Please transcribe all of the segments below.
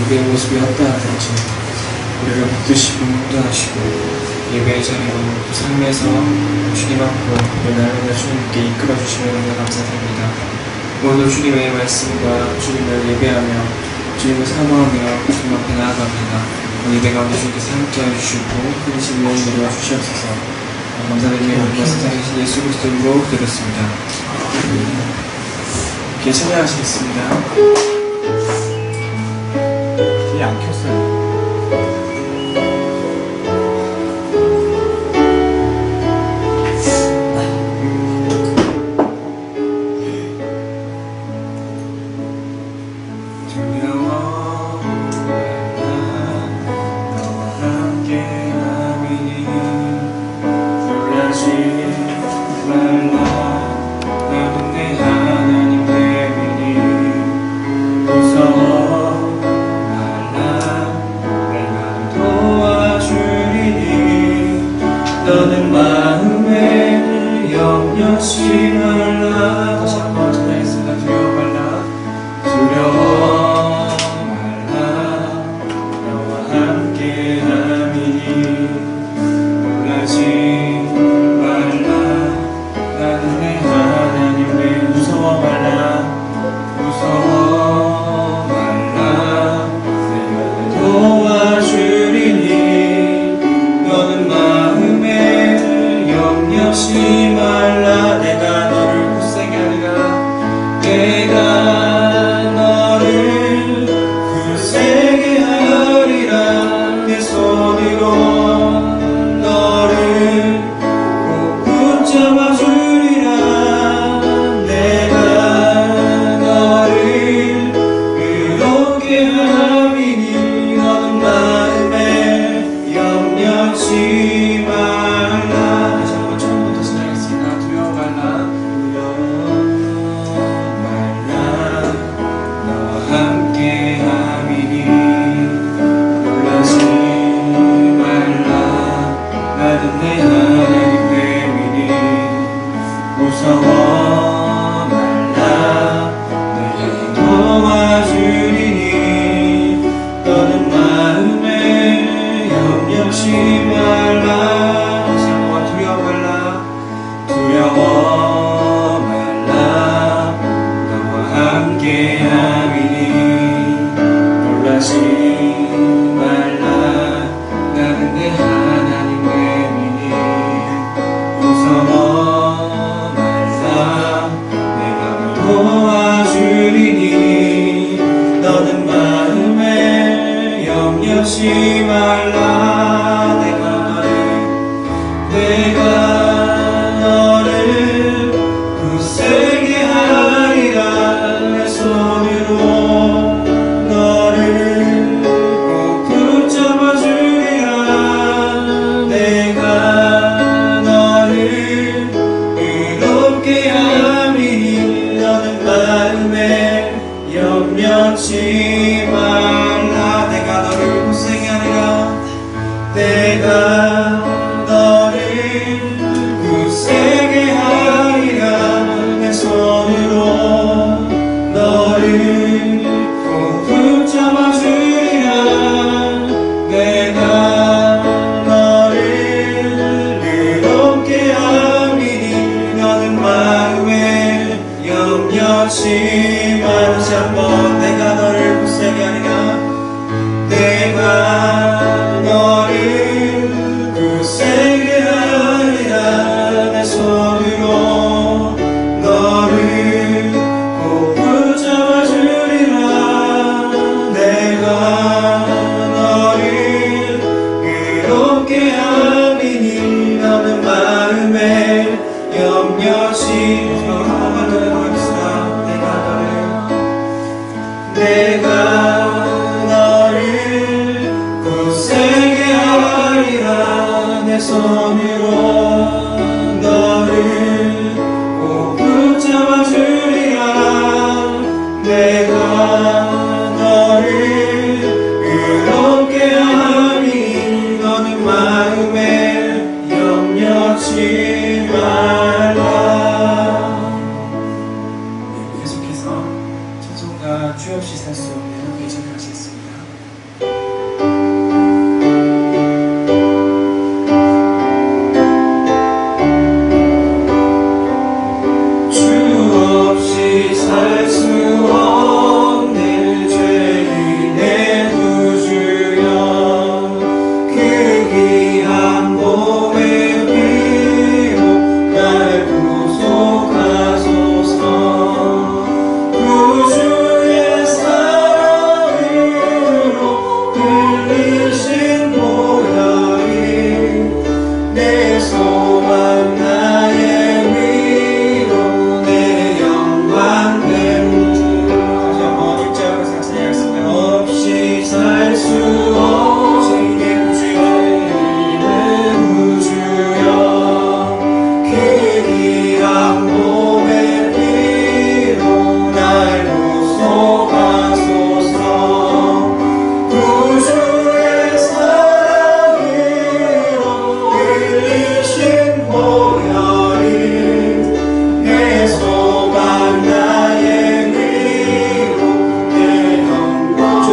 우리의 모습이 어떠하든지 우리를 붙드시고 인도하시고 예배의 자리로 또 삶에서 주님 앞으로 날마다 주님께 이끌어주시면 너무 감사드립니다. 오늘도 주님의 말씀과 주님을 예배하며 주님을 사모하며 주님 앞에 나아갑니다. 예배 가운데 주님께서 함께해 주시고 크신 은혜 내려 주시옵소서. 감사드리며 우리 세상이신 예수 그리스도 이름으로 드렸습니다. 이렇게 찬양하시겠습니다. 뒤에 안 켰어요. 너는 마음에 염려치 말라. 다시 한번 찬양했습니다. 두려워 말라, 두려워 말라. 너와 함께 함이니 놀라지 말라. 나는 내 하나님. 내 무서워 말라, 무서워 말라. 내가 도와주리니 너는 마음에 염려치 말라. 내가 너를 굳세게 하리라. 내가 너를 굳세게 하리라. 내 손으로 너를 꼭 붙잡아 주리라. 내가 너를 의롭게 함이니 너는 마음에 염려치 말라. 다시 한번 처음부터 시작하겠습니다. 두려워 말라, 두려워 말라. 너와 함께 함이니 놀라지 말라. 나는 내 하나님 됨이니 무서워 말라. 내가 도와주리니 너는 마음에 염려치 말라. 다시 한번 두려워 말라, 두려워 말라. 너와 함께 함이니 놀라지 말라. 나는 내 하나님 됨이니 무서워 말라. 내가 도와주리니 너는 마음에 염려치 말라. 내가 너를 굳세게 하리라. 내 손으로 너를 꼭 붙잡아 주리라. 내가 너를 의롭게 함이니 너는 마음에 염려치 말라. 내가 너를 굳세게 하리라. 내가 너를 굳세게 하리라. 내 손으로 너를 꼭 붙잡아 주리라. 내가 너를 의롭게 함이니 너는 마음에 염려치 말라. 다시 한번 내가 너를 굳세게 하리라. 내가 너를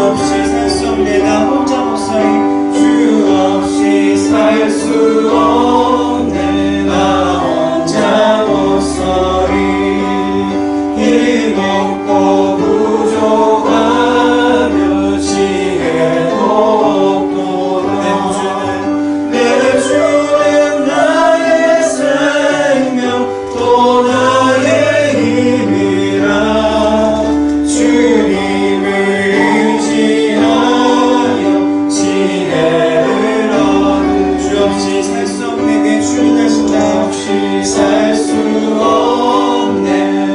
없이 살 수 없네 나 혼자 못 살이 주 없이 살 수 없네 나 혼자 못 살이 힘없고 부족하며 지혜도 없도록 내 주는 나의 생명 또 나의 힘이라 주님을 의지하여 지혜를 얻는 주 없이 살 수 없네 내 주 대신 나 없이 살 수 없네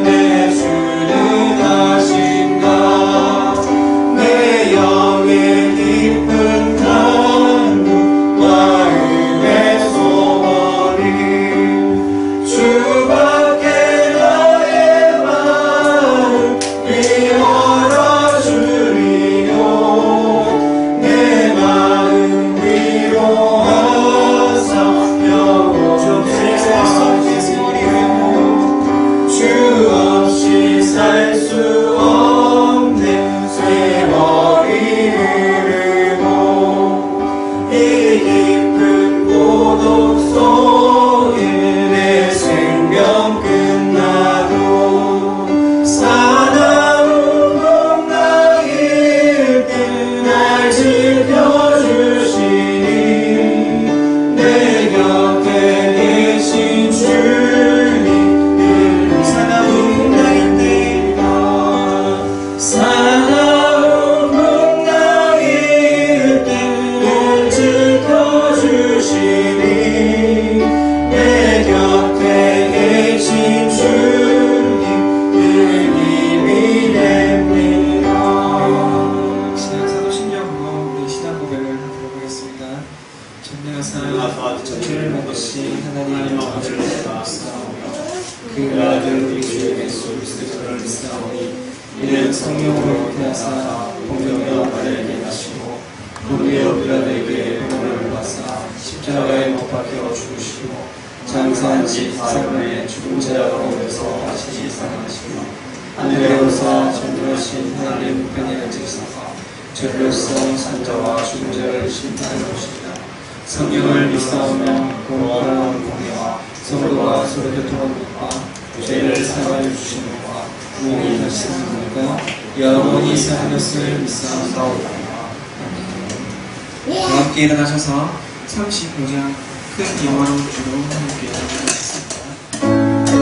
내 주는 하신다 내 영의 깊은 간구 마음의 소원이 주밖에 나의 마음 위로하 주리요 내 마음 위로하사 영원히 살 수 없는 주 없이 살 수 없네 세월이 흐르고 이 깊은 고독 속에 내 생명 끝나도 사나운 봄나일 때 날 지켜주시니 내 곁에 계신 주님 사나운 봄나일 때 사나운 봄나일 때 날 지켜주시니 내 곁에 계신 주님 늘 힘이 됩니다. 신앙사도 신령으로 우리 신앙 고백을 들어보겠습니다. 전능하사 죄를 먹으신 하나님의 아버지를 믿사오며 그 아들 우리 주 예수 그리스도를 믿사오니 이는 성령으로 태어나사 본명과 마리아에게 나시고 본디오 빌라도에게 은혜를 받사 십자가에 못 박혀 죽으시고 장사한 지 사흘에 죽은 자 가운데서 다시 살아나시며 하늘에 오사 전능하신 하나님 편에 앉으시사 죄로서 산자와 죽은 자를 심판하러 오시리라. 성령을 믿사오며 공허한 공예와 성도가 서로 교통하는 것과 죄를 사하여 주시는 것과 부흥이 다시는 것과 영원히 사는 것을 믿사옵나이다. 함께 일어나셔서 35장 큰 영화로운 주로 함께 하겠습니다.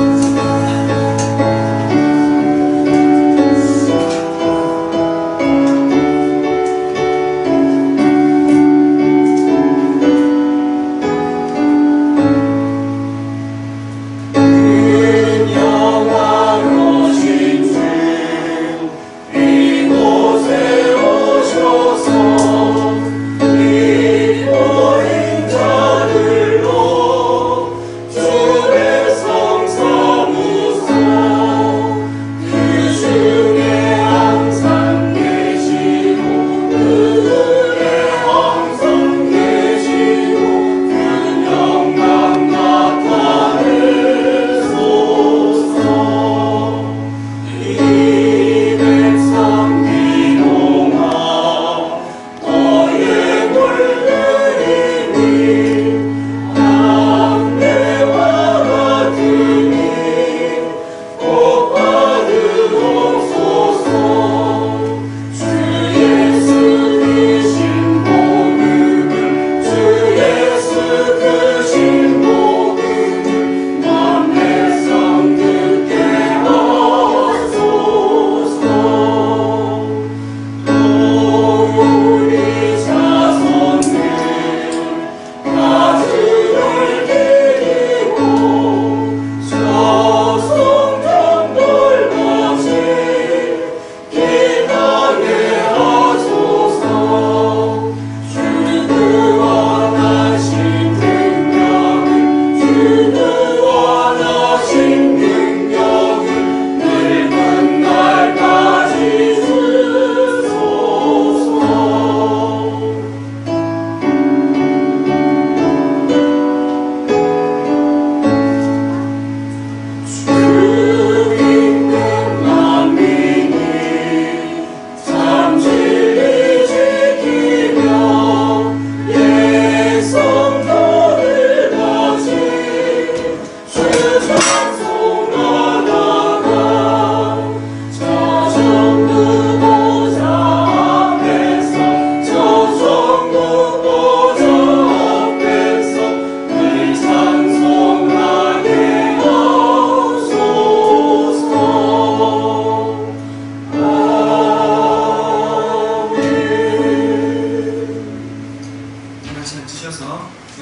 주의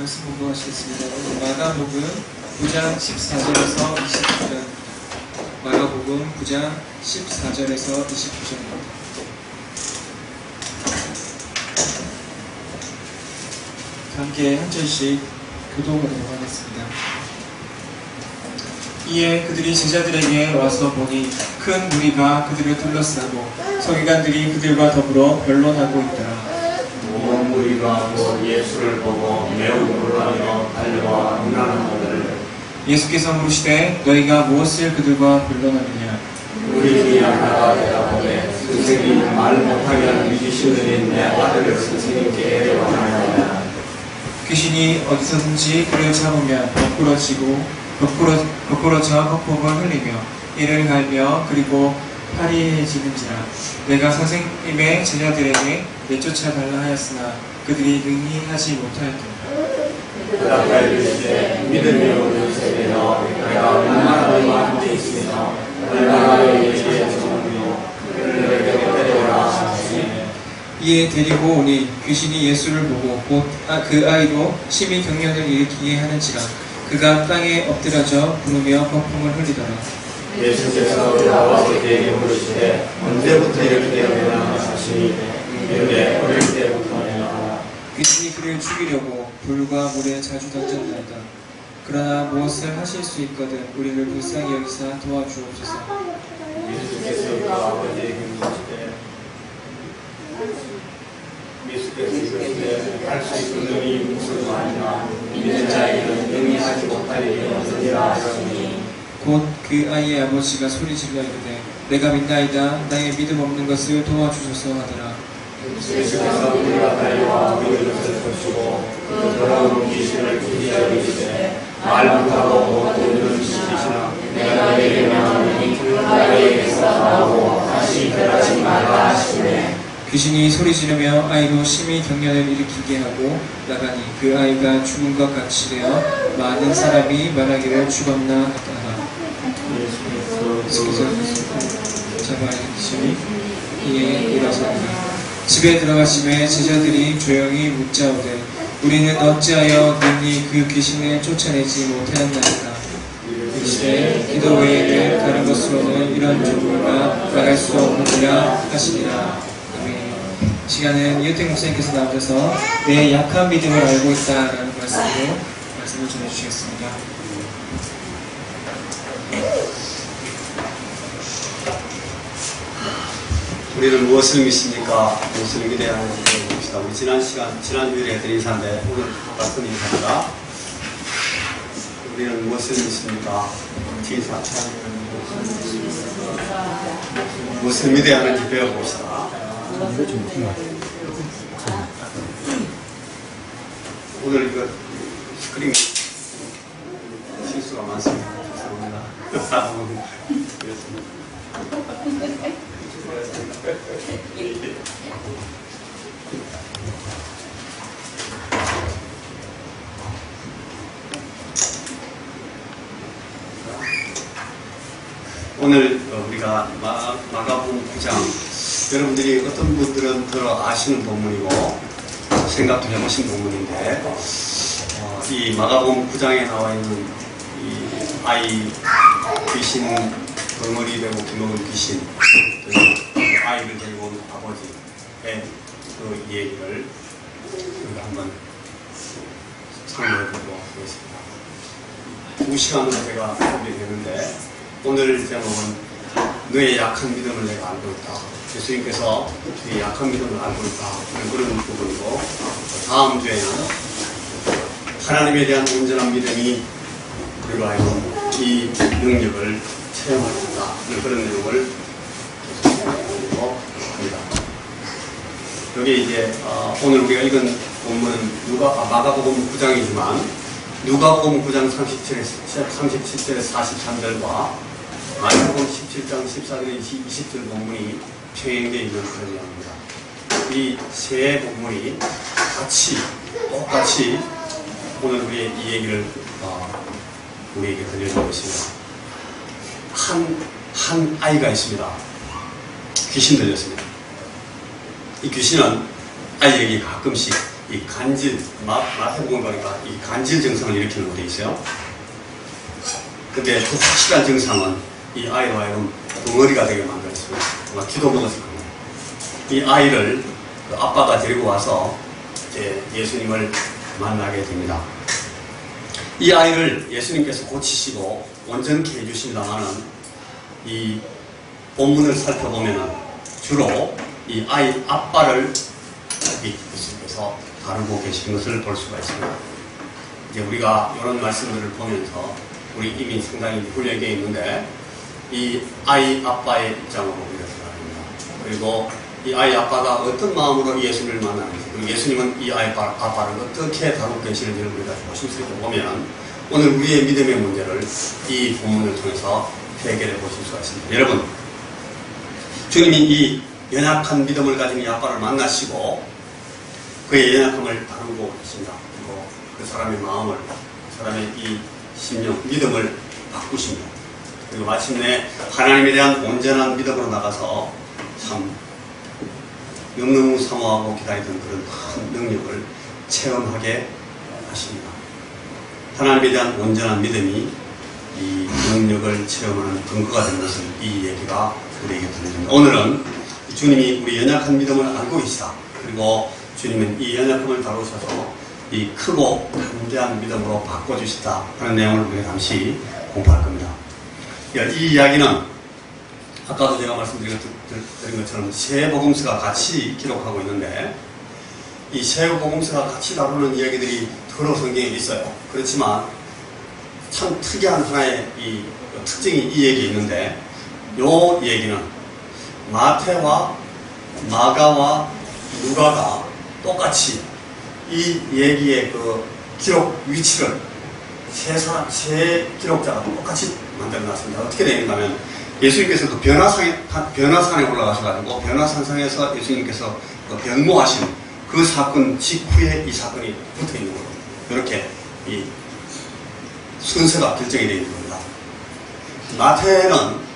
말씀 공부하시겠습니다. 마가복음 9장 14절에서 29절. 마가복음 9장 14절에서 29절입니다. 함께 한 절씩 교독하도록 하겠습니다. 이에 그들이 제자들에게 와서 보니 큰 무리가 그들을 둘러싸고 서기관들이 그들과 더불어 변론하고 있더라. 온 무리가 또 예수를 보고 매우 놀라며 달려와 문하는 것을 예수께서 물으시되 너희가 무엇을 그들과 변론하느냐. 우리 하나가 대답하되 선생님 말 못하게 하는 귀신들이 내 아들을 선생님께 데려가나이다. 귀신이 어디서든지 그를 잡으면 거꾸러져 거품을 흘리며 이를 갈며 그리고 파리해지는지라. 내가 선생님의 제자들에게 내쫓아 달라 하였으나 그들이 능히 하지 못하였더라. 대답하여 이르시되 믿음이 없는 세대여 내가 얼마나 너희와 함께 있으며 얼마나 너희에게 정하며 그들에게 데려오라 하시니 이에 데리고 오니 귀신이 예수를 보고 곧 그 아이도 심히 경련을 일으키게 하는지라. 그가 땅에 엎드려져 부르며 거품을 흘리더라. 예수께서 나와서 그에게 물으시되 언제부터 이렇게 되었느냐 하시니 이르되 어릴 때부터니라. 귀신이 그를 죽이려고 불과 물에 자주 던졌나이다. 그러나 무엇을 하실 수 있거든 우리를 불쌍히 여기사 도와주옵소서. 예수께서 그 아버지에게 물으시되 할 수 있는 능이 무슨 말이냐 믿는 자에게는 능히 하지 못할 일이 없으리라 하시니 곧 그 아이의 아버지가 소리질러 이르되 내가 믿나이다 나의 믿음 없는 것을 도와주소서 하더라. 예수께서 우리가 달려와 우리를 보시고 그 더러운 귀신을 부디어 이르시되 말 못하고 못 듣는 귀신아 내가 너에게 명하노니 나에게서 나오고 다시 들어가지 말라 하시네. 귀신이 소리지르며 아이로 심히 경련을 일으키게 하고 나가니 그 아이가 죽은 것 같이 되어 많은 사람이 말하기를 죽었나 하더라. 예수께서 잡아 일으키시니 이에 일어서니라. 집에 들어가심에 제자들이 조용히 묻자오되 우리는 어찌하여 능히 그 귀신을 쫓아내지 못하였나이까. 이르시되 기도 외에는 다른 것으로는 이런 종류가 나갈 수 없느니라 하시니라. 시간은 이효택 목사님께서 나오셔서 내 약한 믿음을 알고 있다라는 말씀으로 말씀을 전해주시겠습니다. 우리는 무엇을 믿습니까? 무엇을 믿어야 하는지 봅시다. 우리 지난 주일에 했던 인사인데 오늘 같은 인사입니다. 우리는 무엇을 믿습니까? 인사. 무엇을 믿어야 하는지 배워봅시다. 오늘 이거 스크린 실수가 많습니다. 죄송합니다. 오늘 우리가 마가복음 9장 여러분들이 어떤 분들은 들어 아시는 본문이고 생각도 해보신 본문인데 이 마가복음 9장에 나와 있는 이 아이 귀신 덩어리 되고 기먹은 귀신 아이를 데리고 온 아버지의 그 이야기를 우리가 한번 상고해보도록 하겠습니다. 2시간으로 제가 준비되는데 오늘 제목은 너의 약한 믿음을 내가 알고 있다. 예수님께서 이 약한 믿음을 알고 있다. 그런 부분이고 다음 주에는 하나님에 대한 온전한 믿음이 우리가 알고 이 능력을 체험할 수 있다. 그런 내용을 계속하고 합니다. 여기 이제 오늘 우리가 읽은 본문은 마가복음 9장이지만 누가복음 9장 37절에서 43절과 마가복음 17장 14절에서 20절 본문이 평행되어 있는 그런 내용입니다. 이 세 본문이 똑같이 오늘 우리의 이 얘기를 우리에게 들려주고 있습니다. 한 아이가 있습니다. 귀신 들렸습니다. 이 귀신은 아이에게 가끔씩 이 간질, 마태복음 보니까 이 간질 증상을 일으키는 것도 있어요. 근데 그 확실한 증상은 이 아이로 하여금 덩어리가 되게 만들었습니다. 아마 기도 먹었을 겁니다. 이 아이를 그 아빠가 데리고 와서 이제 예수님을 만나게 됩니다. 이 아이를 예수님께서 고치시고 온전케 해주신다마는 이 본문을 살펴보면은 주로 이 아이 아빠를 예수님께서 다루고 계신 것을 볼 수가 있습니다. 이제 우리가 이런 말씀들을 보면서 우리 이미 상당히 훈련되어 있는데 이 아이 아빠의 입장으로 우리가 생각합니다. 그리고 이 아이 아빠가 어떤 마음으로 예수님을 만나는지, 그리고 예수님은 이 아이 아빠를 어떻게 다루고 계시는지를 우리가 조심스럽게 보면 오늘 우리의 믿음의 문제를 이 본문을 통해서 해결해 보실 수가 있습니다. 여러분, 주님이 이 연약한 믿음을 가진 이 아빠를 만나시고 그의 연약함을 다루고 계신다. 그리고 그 사람의 마음을, 그 사람의 이 심령, 믿음을 바꾸십니다. 그리고 마침내 하나님에 대한 온전한 믿음으로 나가서 참 너무너무 사모하고 기다리던 그런 큰 능력을 체험하게 하십니다. 하나님에 대한 온전한 믿음이 이 능력을 체험하는 근거가 되는 것을 이 얘기가 우리에게 들려줍니다. 오늘은 주님이 우리 연약한 믿음을 알고 계시다. 그리고 주님은 이 연약함을 다루셔서 이 크고 담대한 믿음으로 바꿔주시다 하는 내용을 우리가 잠시 공부할 겁니다. 이 이야기는 아까도 제가 말씀드린 것처럼 세 복음서가 같이 기록하고 있는데 이 세 복음서가 같이 다루는 이야기들이 여러 성경에 있어요. 그렇지만 참 특이한 하나의 이 특징이 이 얘기에 있는데 이 얘기는 마태와 마가와 누가가 똑같이 이 얘기의 그 기록 위치를 세 기록자가 똑같이 만들어놨습니다. 어떻게 되는가면 예수님께서 그 변화산에 올라가셔가지고 변화산상에서 예수님께서 그 변모하신 그 사건 직후에 이 사건이 붙어 있는 거예요. 이렇게 이 순서가 결정이 되어 있는 겁니다. 마태는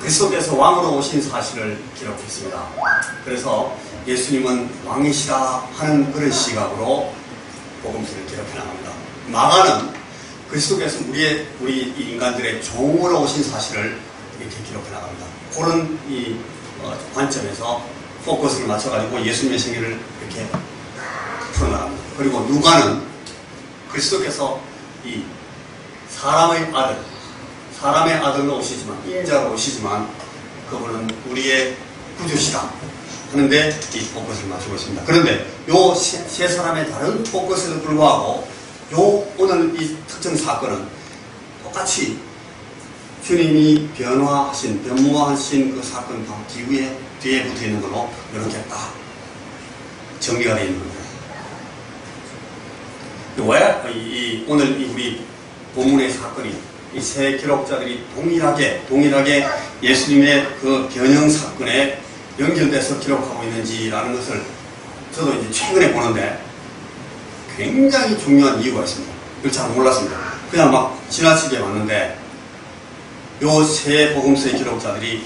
그리스도께서 왕으로 오신 사실을 기록했습니다. 그래서 예수님은 왕이시다 하는 그런 시각으로 복음서를 기록해 나갑니다. 마가는 그리스도께서 우리 인간들의 종으로 오신 사실을 이렇게 기록해 나갑니다. 그런 이 관점에서 포커스를 맞춰가지고 예수님의 생애를 이렇게 풀어나갑니다. 그리고 누가는 그리스도께서 이 사람의 아들로 오시지만, 인자로 오시지만 그분은 우리의 구주시다 하는데 이 포커스를 맞추고 있습니다. 그런데 요 세 사람의 다른 포커스에도 불구하고 오늘 이 특정 사건은 똑같이 주님이 변모하신 그 사건 바로 뒤에 붙어 있는 걸로 이렇게 딱 정리가 되어 있는 겁니다. 왜 오늘 우리 본문의 사건이 이 세 기록자들이 동일하게 예수님의 그 변형 사건에 연결돼서 기록하고 있는지라는 것을 저도 이제 최근에 보는데 굉장히 중요한 이유가 있습니다. 이걸 잘 몰랐습니다. 그냥 막 지나치게 왔는데 요 세 복음서의 기록자들이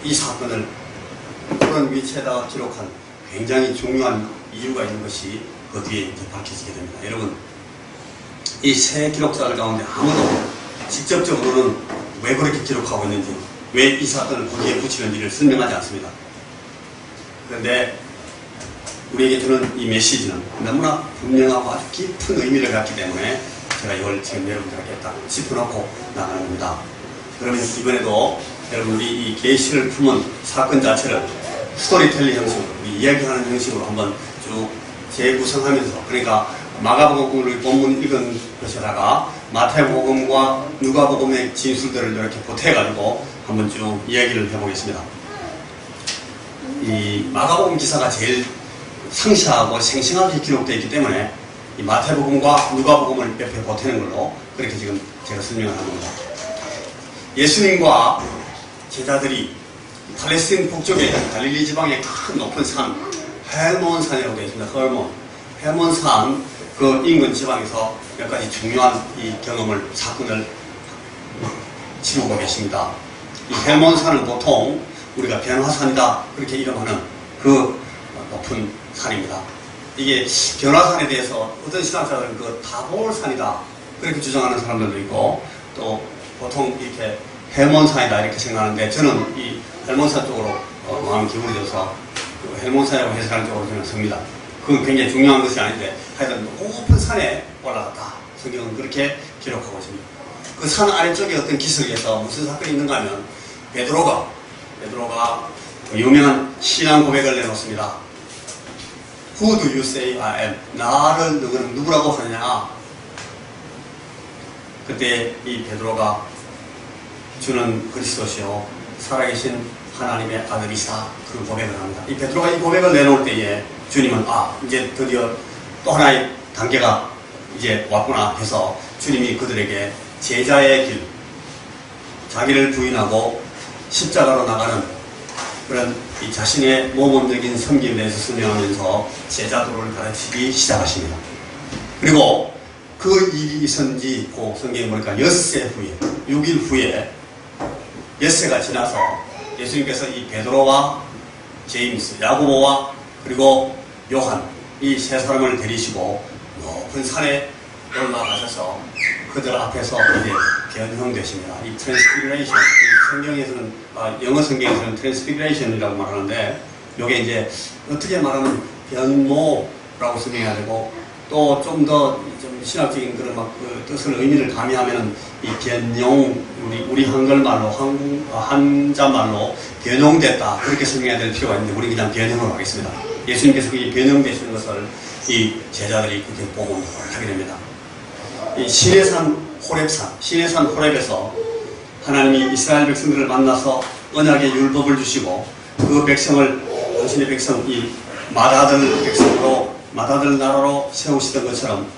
이 사건을 그런 위치에다가 기록한 굉장히 중요한 이유가 있는 것이 그 뒤에 이제 밝혀지게 됩니다. 여러분, 이 세 기록자들 가운데 아무도 직접적으로는 왜 그렇게 기록하고 있는지, 왜 이 사건을 거기에 붙이는지를 설명하지 않습니다. 그런데 우리에게 주는 이 메시지는 너무나 분명하고 아주 깊은 의미를 갖기 때문에 제가 이걸 지금 여러분들에게 딱 짚어놓고 나가는 겁니다. 그러면 이번에도 여러분들이 이 계시를 품은 사건 자체를 스토리텔링 형식으로, 이야기하는 형식으로 한번 쭉 재구성하면서, 그러니까 마가복음을 본문 읽은 것에다가 마태복음과 누가복음의 진술들을 이렇게 보태가지고 한번 쭉 이야기를 해보겠습니다. 이 마가복음 기사가 제일 상세하고 생생하게 기록되어 있기 때문에 이 마태복음과 누가복음을 옆에 보태는 걸로 그렇게 지금 제가 설명을 하는 겁니다. 예수님과 제자들이 팔레스틴 북쪽에 있는 갈릴리 지방의 큰 높은 산 헬몬산이라고 되어 있습니다. 헬몬산 그 인근 지방에서 몇 가지 중요한 이 사건을 치르고 계십니다. 이 헬몬산은 보통 우리가 변화산이다 그렇게 이름하는 그 높은 산입니다. 이게 변화산에 대해서 어떤 신학자들은 그 타볼산이다 그렇게 주장하는 사람들도 있고, 또 보통 이렇게 헬몬산이다 이렇게 생각하는데, 저는 이 헬몬산 쪽으로 마음이 기울어져서 그 헬몬산이라고 해석하는 쪽으로 저는 섭니다. 그건 굉장히 중요한 것이 아닌데, 하여튼 높은 산에 올라갔다. 성경은 그렇게 기록하고 있습니다. 그 산 아래쪽에 어떤 기슭에서 무슨 사건이 있는가 하면, 베드로가 그 유명한 신앙 고백을 내놓습니다. Who do you say I am? 나를 너는 누구라고 하느냐? 그때 이 베드로가 주는 그리스도시요 살아계신 하나님의 아들이시다, 그런 고백을 합니다. 이 베드로가 이 고백을 내놓을 때에 주님은 이제 드디어 또 하나의 단계가 이제 왔구나 해서 주님이 그들에게 제자의 길, 자기를 부인하고 십자가로 나가는 그런 이 자신의 모범적인 섬김에 대해서 설명하면서 제자도를 가르치기 시작하십니다. 그리고 그 일이 있은 지 성경에 보니까 엿새 후에, 6일 후에 엿새가 지나서 예수님께서 이 베드로와 제임스, 야고보와 그리고 요한 이 세 사람을 데리시고 높은 산에 올라가셔서 그들 앞에서 이제 변형되십니다. 이 트랜스피그레이션, 성경에서는 영어 성경에서는 트랜스피그레이션이라고 말하는데, 이게 이제 어떻게 말하면 변모라고 설명해야 되고, 또 좀 더 좀 신학적인 그런 그 뜻을 의미를 가미하면은 이 변용, 우리 한글말로 한자말로 변용됐다 그렇게 설명해야 될 필요가 있는데, 우리 그냥 변형으로 하겠습니다. 예수님께서 이 변형되시는 것을 이 제자들이 그렇게 보고 하게 됩니다. 이 시내산 호렙에서 하나님이 이스라엘 백성들을 만나서 언약의 율법을 주시고, 그 백성을 당신의 백성, 이 맏아들 백성으로 맏아들 나라로 세우시던 것처럼,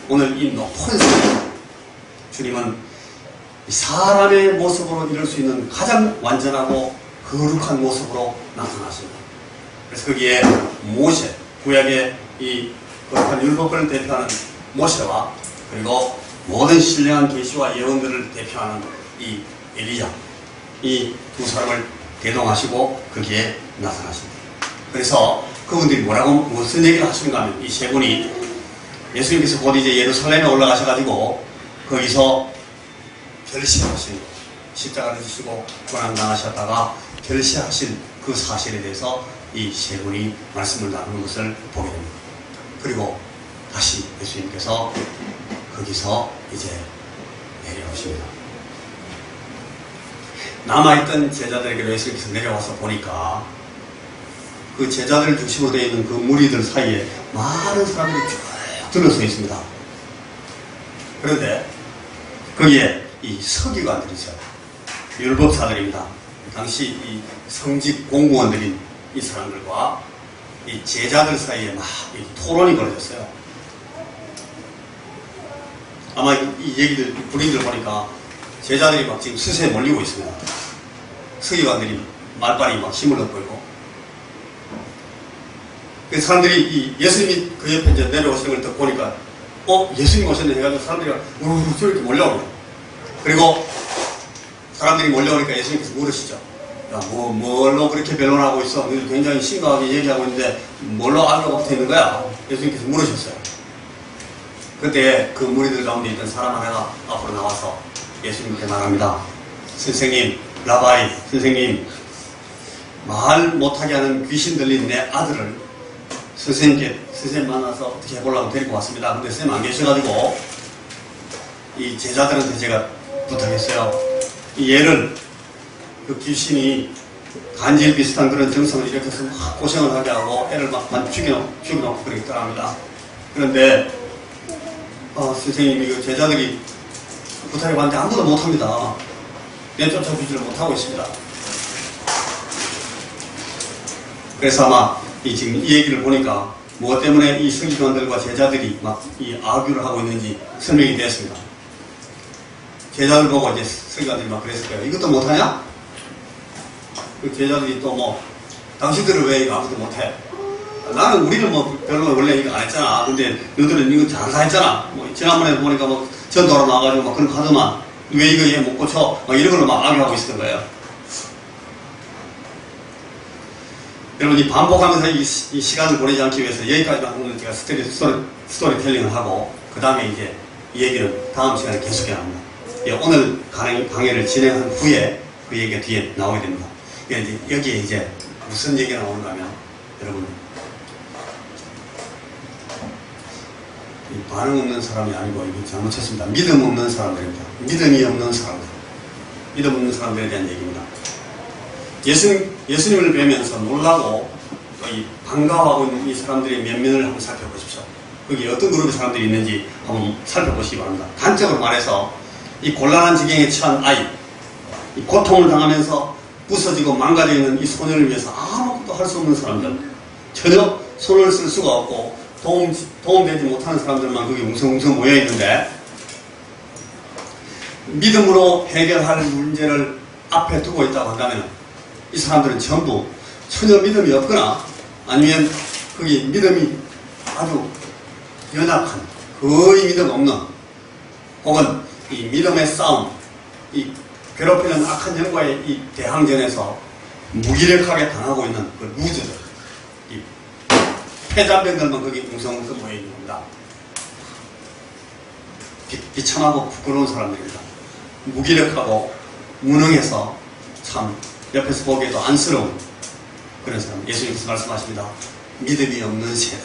오늘 이 높은 산 주님은 사람의 모습으로 이룰 수 있는 가장 완전하고 거룩한 모습으로 나타나십니다. 그래서 거기에 모세, 구약의 이 거룩한 율법을 대표하는 모세와, 그리고 모든 신령한 계시와 예언들을 대표하는 이 엘리야, 이 두 사람을 대동하시고 거기에 나타나십니다. 그래서 그분들이 무슨 얘기를 하시는가 하면, 이 세 분이 예수님께서 곧 이제 예루살렘에 올라가셔가지고 거기서 결시하신, 십자가를 지시고 고난당하셨다가 결시하신 그 사실에 대해서 이 세 분이 말씀을 나누는 것을 보게 됩니다. 그리고 다시 예수님께서 거기서 이제 내려오십니다. 남아있던 제자들에게로 예수님께서 내려와서 보니까 그 제자들 중심으로 되어 있는 그 무리들 사이에 많은 사람들이 쭉 들어서 있습니다. 그런데 거기에 이 서기관들이 있어요. 율법사들입니다. 당시 이 성직 공무원들인 이 사람들과 이 제자들 사이에 막 토론이 벌어졌어요. 아마 이 얘기들, 분위기를 보니까 제자들이 막 지금 스세에 몰리고 있습니다. 서기관들이 말빨이 막 힘을 얻고 있고. 그 사람들이 이 예수님이 그 옆에 이제 내려오시는 걸 듣고 보니까, 예수님 오셨네 해가지고 사람들이 우르르 저렇게 몰려오네요. 그리고 사람들이 몰려오니까 예수님께서 물으시죠. 야, 뭘로 그렇게 변론하고 있어? 굉장히 심각하게 얘기하고 있는데 뭘로 알로가 붙어 있는 거야? 예수님께서 물으셨어요. 그때 그 무리들 가운데 있던 사람 하나가 앞으로 나와서 예수님께 말합니다. 선생님, 라바이, 선생님, 말 못하게 하는 귀신 들린 내 아들을 선생님 만나서 어떻게 해보려고 데리고 왔습니다. 근데 선생님 안 계셔가지고 이 제자들한테 제가 부탁했어요. 이 얘를 그 귀신이 간질 비슷한 그런 증상을 일으켜서 막 고생을 하게 하고 애를 막 죽여놓고 그렇게 떠납니다. 그런데 선생님이 그 제자들이 부탁해 봤는데 아무도 못합니다. 내쫓아주지를 못하고 있습니다. 그래서 아마 지금 이 얘기를 보니까 무엇 때문에 이 서기관들과 제자들이 막 이 아규를 하고 있는지 설명이 되었습니다. 제자들 보고 이제 서기관들이 막 그랬을 거예요. 이것도 못하냐? 그 제자들이 또 당신들은 왜 이거 아무도 못해? 우리는 별로 원래 이거 안 했잖아. 근데 너희들은 이거 잘한다 했잖아. 지난번에 보니까 전도하러 나와가지고 막 그런 거 하더만. 왜 이거 얘 못 고쳐? 이런 걸로 막 아규하고 있었던 거예요. 여러분, 이 반복하면서 이 시간을 보내지 않기 위해서 여기까지만 오늘 제가 스토리텔링을 하고, 그 다음에 이제 이 얘기는 다음 시간에 계속해야 합니다. 예, 오늘 강의를 진행한 후에 그 얘기가 뒤에 나오게 됩니다. 여기에 이제 무슨 얘기가 나오는가 하면, 여러분, 이 반응 없는 사람이 아니고, 이거 잘못했습니다. 믿음 없는 사람들입니다. 믿음이 없는 사람들. 믿음 없는 사람들에 대한 얘기입니다. 예수님을 뵈면서 놀라고 또 이 반가워하고 있는 이 사람들의 면면을 한번 살펴보십시오. 거기 어떤 그룹의 사람들이 있는지 한번 살펴보시기 바랍니다. 단적으로 말해서 이 곤란한 지경에 처한 아이, 이 고통을 당하면서 부서지고 망가져 있는 이 소년을 위해서 아무것도 할 수 없는 사람들, 전혀 손을 쓸 수가 없고 도움되지 못하는 사람들만 거기 웅성웅성 모여 있는데, 믿음으로 해결할 문제를 앞에 두고 있다고 한다면 이 사람들은 전부 전혀 믿음이 없거나 아니면 거기 믿음이 아주 연약한, 거의 믿음 없는, 혹은 이 믿음의 싸움, 이 괴롭히는 악한 영과의 이 대항전에서 무기력하게 당하고 있는 그 루즈들, 이 패잔병들만 거기 웅성웅성 모여 있는 겁니다. 비참하고 부끄러운 사람들입니다. 무기력하고 무능해서 참 옆에서 보기에도 안쓰러운 그런 사람. 예수님께서 말씀하십니다. 믿음이 없는 세대.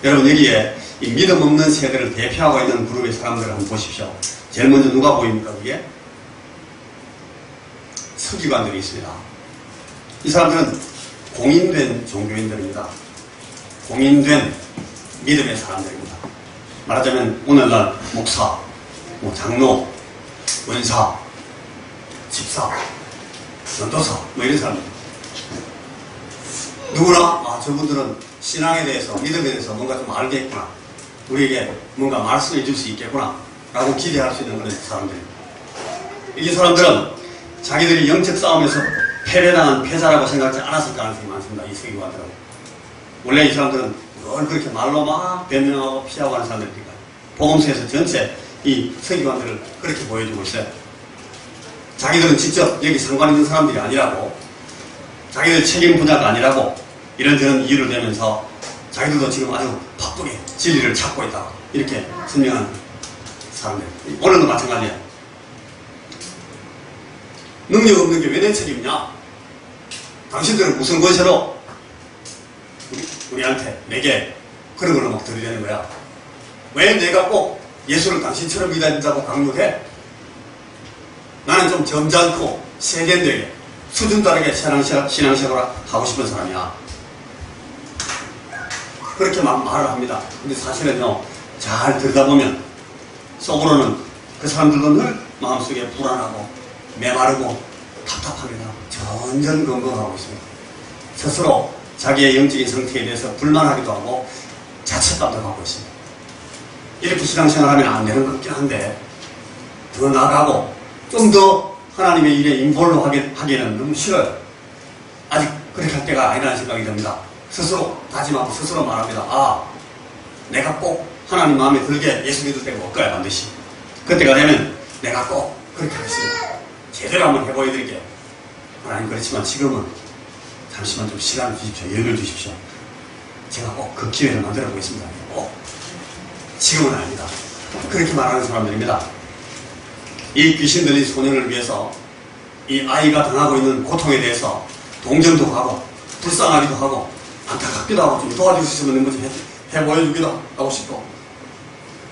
여러분, 여기에 이 믿음 없는 세대를 대표하고 있는 그룹의 사람들을 한번 보십시오. 제일 먼저 누가 보입니까? 그게 서기관들이 있습니다. 이 사람들은 공인된 종교인들입니다. 공인된 믿음의 사람들입니다. 말하자면 오늘날 목사, 장로, 원사, 집사, 전도사, 이런 사람들. 누구나, 저분들은 신앙에 대해서, 믿음에 대해서 뭔가 좀 알겠구나. 우리에게 뭔가 말씀해 줄 수 있겠구나. 라고 기대할 수 있는 그런 사람들입니다. 이 사람들은 자기들이 영적 싸움에서 패배당한 패자라고 생각하지 않았을 가능성이 많습니다. 이 서기관들은. 원래 이 사람들은 늘 그렇게 말로 막 변명하고 피하고 하는 사람들이니까. 복음서에서 전체 이 서기관들을 그렇게 보여주고 있어요. 자기들은 직접 여기 상관 있는 사람들이 아니라고, 자기들 책임 분야가 아니라고 이런저런 이유를 대면서 자기들도 지금 아주 바쁘게 진리를 찾고 있다, 이렇게 설명하는 사람들. 오늘도 마찬가지야. 능력 없는 게 왜 내 책임이냐? 당신들은 무슨 권세로 우리한테, 내게 그런 걸로 막 들이대는 거야. 왜 내가 꼭 예수를 당신처럼 믿어야 된다고 강요해? 나는 좀 점잖고 세련되게 수준 다르게 신앙생활을 하고 싶은 사람이야. 그렇게 막 말을 합니다. 근데 사실은요, 잘 들여다보면 속으로는 그 사람들도 늘 마음속에 불안하고 메마르고 답답합니다. 전전긍긍하고 있습니다. 스스로 자기의 영적인 상태에 대해서 불만하기도 하고 자책감도 하고 있습니다. 이렇게 신앙생활하면 안 되는 것 같긴 한데, 더 나아가고 좀 더 하나님의 일에 인볼로 하기에는 너무 싫어요. 아직 그렇게 할 때가 아니라는 생각이 듭니다. 스스로 다짐하고 스스로 말합니다. 내가 꼭 하나님 마음에 들게 예수 믿을 때가 올 거야, 반드시. 그때가 되면 내가 꼭 그렇게 하겠습니다. 제대로 한번 해보여드릴게요. 하나님, 그렇지만 지금은 잠시만 좀 시간을 주십시오. 여유를 주십시오. 제가 꼭 그 기회를 만들어 보겠습니다. 꼭. 지금은 아닙니다. 그렇게 말하는 사람들입니다. 이 귀신 들린 소년을 위해서 이 아이가 당하고 있는 고통에 대해서 동정도 하고 불쌍하기도 하고 안타깝기도 하고 좀 도와줄 수 있으면 뭐 좀 해보여주기도 하고 싶고,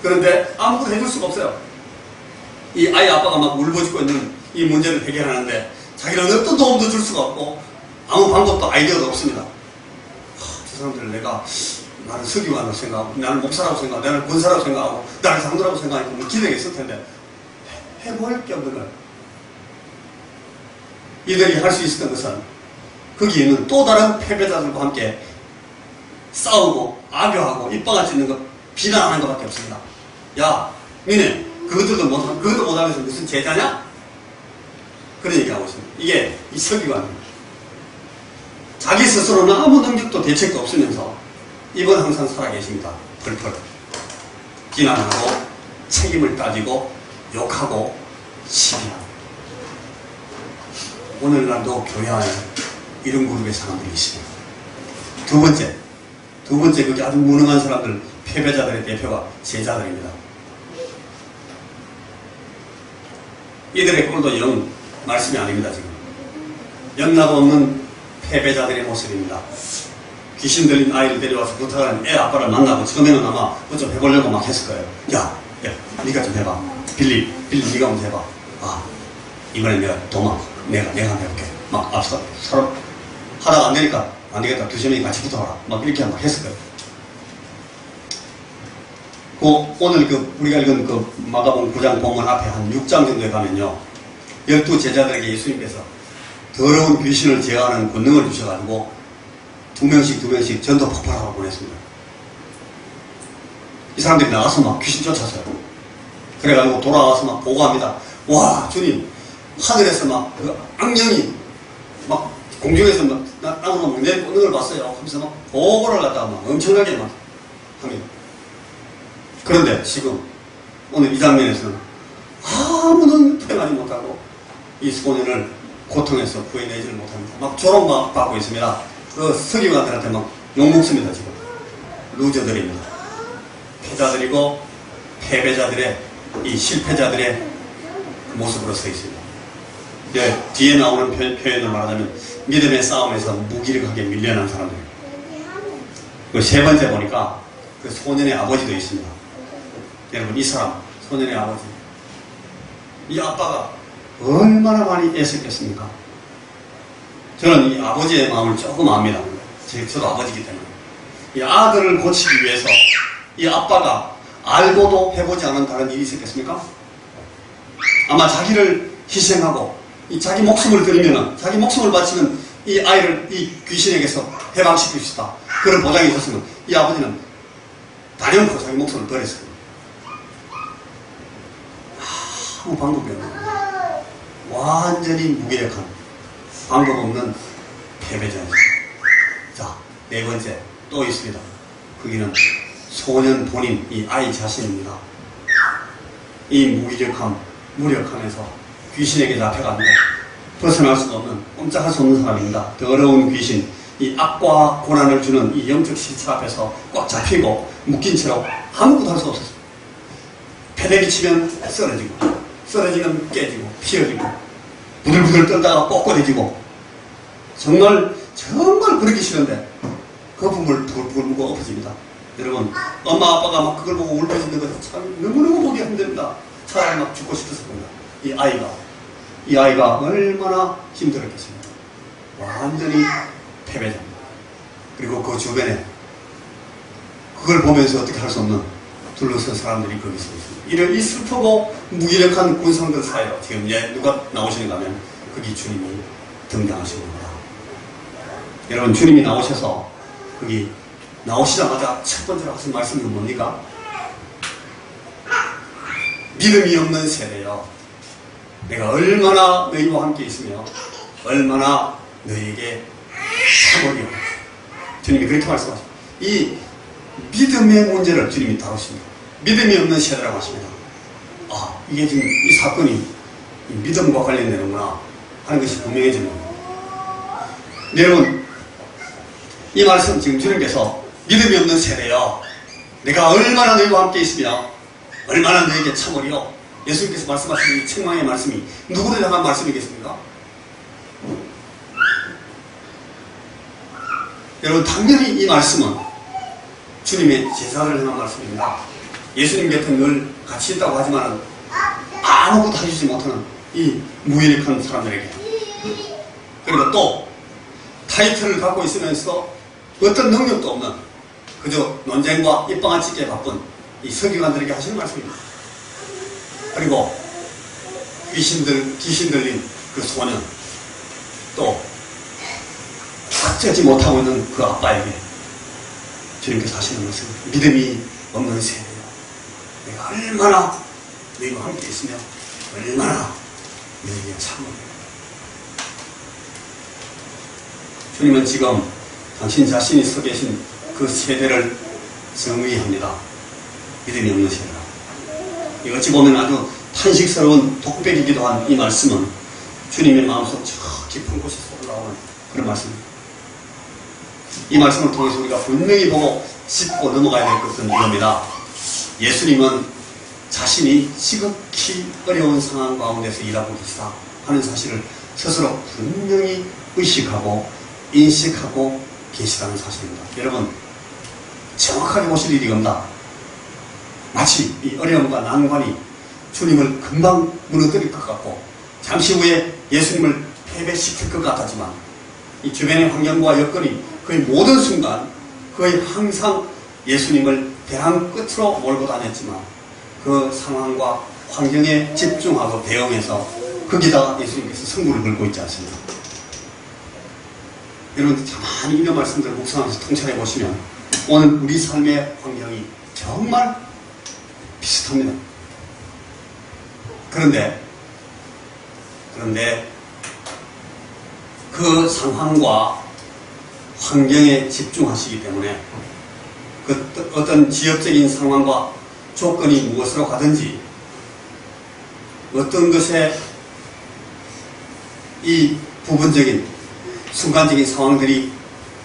그런데 아무것도 해줄 수가 없어요. 이 아이 아빠가 막 울부짖고 있는 이 문제를 해결하는데 자기는 어떤 도움도 줄 수가 없고 아무 방법도 아이디어도 없습니다. 저 사람들 나는 서기관으로 생각하고, 나는 목사라고 생각하고, 나는 권사라고 생각하고, 나는 장로라고 생각하니까 뭐 기대가 있을 텐데 해볼 게 없는 거예요. 이들이 할 수 있었던 것은 거기 있는 또 다른 패배자들과 함께 싸우고 악유하고 입방아 찢는 것, 비난하는 것밖에 없습니다. 야, 니네 그것도 못하면서 무슨 제자냐? 그런 얘기하고 있습니다. 이게 이 서기관입니다. 자기 스스로는 아무 능력도 대책도 없으면서 이분 항상 살아계십니다. 펄펄 비난하고 책임을 따지고 욕하고 시비하고. 오늘날도 교회 안에 이런 그룹의 사람들이 있습니다. 두 번째 그게 아주 무능한 사람들, 패배자들의 대표가 제자들입니다. 이들의 꼴도 영 말씀이 아닙니다. 지금 영락도 없는 패배자들의 모습입니다. 귀신 들린 아이를 데려와서 부탁하는 애 아빠를 만나고 처음에는 아마 그거 좀 해보려고 막 했을 거예요. 야 네가 좀 해봐. 빌리 네가 한번 해봐. 아 이번엔 내가 내가 한번 해볼게. 막 앞서 서로 하다가 안 되니까 안 되겠다. 두세 명이 같이 붙어라. 막 이렇게 막 했을 거예요. 오늘 우리가 읽은 마가복음 9장 본문 앞에 한 6장 정도에 가면요. 12 제자들에게 예수님께서 더러운 귀신을 제어하는 권능을 주셔가지고 두 명씩 전도 폭발하고 보냈습니다. 이 사람들이 나가서 막 귀신 쫓았어요. 그래가지고 돌아와서 막 보고합니다. 와, 주님, 하늘에서 막 악령이 막 공중에서 막 나무로 막 내리꽂는 걸 봤어요. 하면서 막 보고를 갖다가 막 엄청나게 막 합니다. 그런데 지금 오늘 이 장면에서는 아무도 표현하지 못하고 이 소년을 고통에서 구해내지를 못합니다. 막 조롱 받고 있습니다. 그 서기관들한테 막 욕먹습니다. 지금 루저들입니다. 패자들이고 패배자들의 이 실패자들의 모습으로 서 있습니다. 뒤에 나오는 표현을 말하자면 믿음의 싸움에서 무기력하게 밀려난 사람들. 세 번째 보니까 그 소년의 아버지도 있습니다. 여러분, 이 사람, 소년의 아버지, 이 아빠가 얼마나 많이 애썼겠습니까? 저는 이 아버지의 마음을 조금 압니다. 저도 아버지이기 때문에. 이 아들을 고치기 위해서 이 아빠가 알고도 해보지 않은 다른 일이 있었겠습니까? 아마 자기를 희생하고 이 자기 목숨을 드리면, 자기 목숨을 바치면 이 아이를 이 귀신에게서 해방시킬 수 있다. 그런 보장이 있었으면 이 아버지는 단연코 자기 목숨을 버렸을 겁니다. 아무 방법이 없는, 완전히 무기력한, 방법 없는 패배자입니다. 자, 네 번째 또 있습니다. 거기는 소년 본인, 이 아이 자신입니다. 이 무력함에서 귀신에게 잡혀가지고 벗어날 수도 없는, 꼼짝할 수 없는 사람입니다. 더러운 귀신, 이 악과 고난을 주는 이 영적 실체 앞에서 꽉 잡히고 묶인 채로 아무것도 할 수 없었습니다. 패대기 치면 쓰러지면 깨지고 피어지고 부들부들 떨다가 꼿꼿해지고 정말 그러기 싫은데 거품을 부글부글 무고 엎어집니다. 여러분, 엄마 아빠가 막 그걸 보고 울부짖는 것은 참 너무너무 보기 힘듭니다. 차라리 막 죽고 싶었을 겁니다. 이 아이가 얼마나 힘들었겠습니까? 완전히 패배자입니다. 그리고 그 주변에 그걸 보면서 어떻게 할 수 없는 둘러선 사람들이 거기 서 있습니다. 이 슬프고 무기력한 군상들 사이에 지금 누가 나오시는가 하면 거기 주님이 등장하시는 겁니다. 여러분, 주님이 나오셔서 거기 나오시자마자 첫 번째로 하신 말씀이 뭡니까? 믿음이 없는 세대여, 내가 얼마나 너희와 함께 있으며 얼마나 너희에게 참으리요. 주님이 그렇게 말씀하십니다. 이 믿음의 문제를 주님이 다루십니다. 믿음이 없는 세대라고 하십니다. 아, 이게 지금 이 사건이 이 믿음과 관련되는구나 하는 것이 분명해지는 겁니다. 여러분, 이 말씀 지금 주님께서 믿음이 없는 세대여, 내가 얼마나 너희와 함께 있으며 얼마나 너희에게 참으리요. 예수님께서 말씀하신 이 책망의 말씀이 누구를 향한 말씀이겠습니까? 여러분, 당연히 이 말씀은 주님의 제자를 향한 말씀입니다. 예수님 곁에 늘 같이 있다고 하지만 아무것도 해주지 못하는 이 무기력한 사람들에게, 그리고 또 타이틀을 갖고 있으면서 어떤 능력도 없는 그저 논쟁과 입방아 찍기에 바쁜 이 서기관들에게 하시는 말씀입니다. 그리고 귀신 들린 그 소년, 또 닥치지 못하고 있는 그 아빠에게 주님께서 하시는 말씀, 믿음이 없는 세대여, 내가 얼마나 너희와 함께 있으며 얼마나 너희에게 참으리요. 주님은 지금 당신 자신이 서 계신 그 세대를 정의합니다. 믿음이 없는 세대라. 어찌 보면 아주 탄식스러운 독백이기도 한 이 말씀은 주님의 마음속 저 깊은 곳에서 올라오는 그런 말씀입니다. 이 말씀을 통해서 우리가 분명히 보고 짚고 넘어가야 될 것은 이겁니다. 예수님은 자신이 지극히 어려운 상황 가운데서 일하고 계시다 하는 사실을 스스로 분명히 의식하고 인식하고 계시다는 사실입니다. 여러분, 정확하게 보실 일이 없다. 마치 이 어려움과 난관이 주님을 금방 무너뜨릴 것 같고 잠시 후에 예수님을 패배시킬 것 같았지만 이 주변의 환경과 여건이 거의 모든 순간 거의 항상 예수님을 벼랑 끝으로 몰고 다녔지만 그 상황과 환경에 집중하고 대응해서 거기다가 예수님께서 승부를 걸고 있지 않습니까? 여러분 가만히 이런 말씀들을 묵상하면서 통찰해 보시면 오늘 우리 삶의 환경이 정말 비슷합니다. 그런데 그 상황과 환경에 집중하시기 때문에 그 어떤 지역적인 상황과 조건이 무엇으로 가든지 어떤 것에 이 부분적인 순간적인 상황들이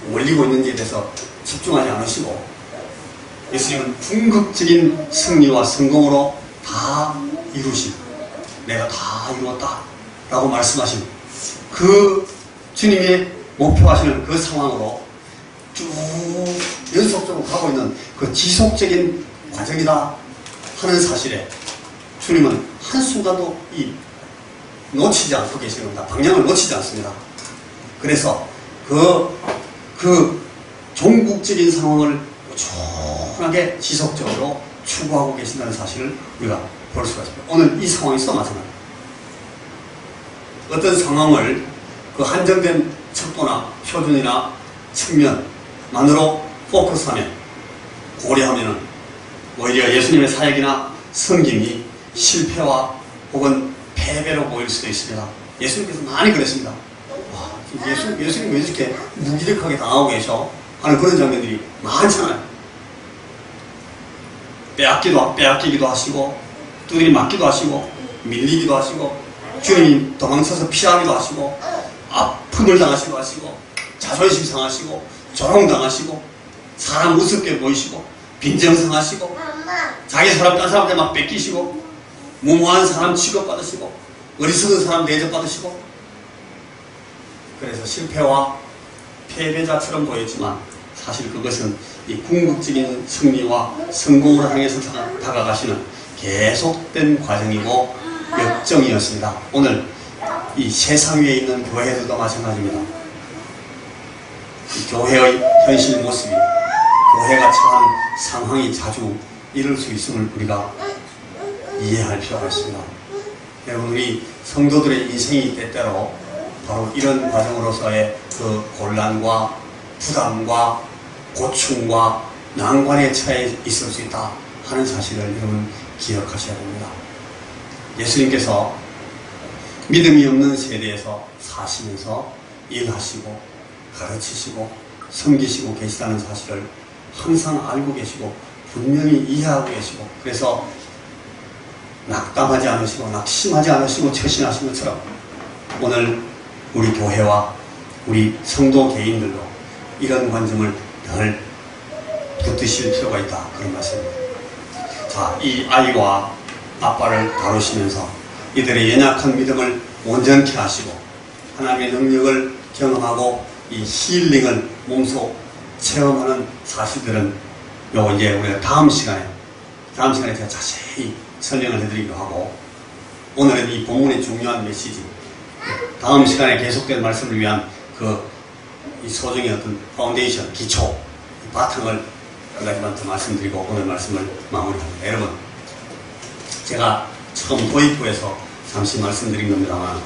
몰리고 있는지에 대해서 집중하지 않으시고 예수님은 궁극적인 승리와 성공으로 다 이루신, 내가 다 이루었다 라고 말씀하신 그 주님의 목표하시는 그 상황으로 쭉 연속적으로 가고 있는 그 지속적인 과정이다 하는 사실에 주님은 한순간도 놓치지 않고 계시는 겁니다. 방향을 놓치지 않습니다. 그래서 그 종국적인 상황을 꾸준하게 지속적으로 추구하고 계신다는 사실을 우리가 볼 수가 있습니다. 오늘 이 상황에서 마찬가지입니다. 어떤 상황을 그 한정된 척도나 표준이나 측면만으로 포커스하면 고려하면 오히려 예수님의 사역이나 섬김이 실패와 혹은 패배로 보일 수도 있습니다. 예수님께서 많이 그랬습니다. 와, 예수님 왜 이렇게 무기력하게 당하고 계셔? 하는 그런 장면들이 많잖아요. 빼앗기기도 하시고 두드리 맞기도 하시고 밀리기도 하시고 주님이 도망쳐서 피하기도 하시고 아픔을 당하시기도 하시고 자존심 상하시고 조롱당하시고 사람 우습게 보이시고 빈정상하시고 자기 사람 딴 사람한테 막 뺏기시고 무모한 사람 취급받으시고 어리석은 사람 대접받으시고 그래서 실패와 패배자처럼 보였지만 사실 그것은 이 궁극적인 승리와 성공을 향해서 다가가시는 계속된 과정이고 역정이었습니다. 오늘 이 세상 위에 있는 교회들도 마찬가지입니다. 이 교회의 현실 모습이 교회가 처한 상황이 자주 이럴 수 있음을 우리가 이해할 필요가 있습니다. 여러분, 우리 성도들의 인생이 때때로 바로 이런 과정으로서의 그 곤란과 부담과 고충과 난관에 처해 있을 수 있다 하는 사실을 여러분 기억하셔야 됩니다. 예수님께서 믿음이 없는 세대에서 사시면서 일하시고 가르치시고 섬기시고 계시다는 사실을 항상 알고 계시고 분명히 이해하고 계시고 그래서 낙담하지 않으시고 낙심하지 않으시고 처신하신 것처럼 오늘 우리 교회와 우리 성도 개인들도 이런 관점을 늘 붙드실 필요가 있다 그런 말씀입니다. 자, 이 아이와 아빠를 다루시면서 이들의 연약한 믿음을 온전케 하시고 하나님의 능력을 경험하고 이 힐링을 몸소 체험하는 사실들은 요거 이제 우리가 다음 시간에 제가 자세히 설명을 해드리기로 하고 오늘은 이 본문의 중요한 메시지 다음 시간에 계속된 말씀을 위한 이 소정의 어떤 파운데이션, 기초, 바탕을 한 가지만 더 말씀드리고 오늘 말씀을 마무리합니다. 여러분, 제가 처음 도입부에서 잠시 말씀드린 겁니다만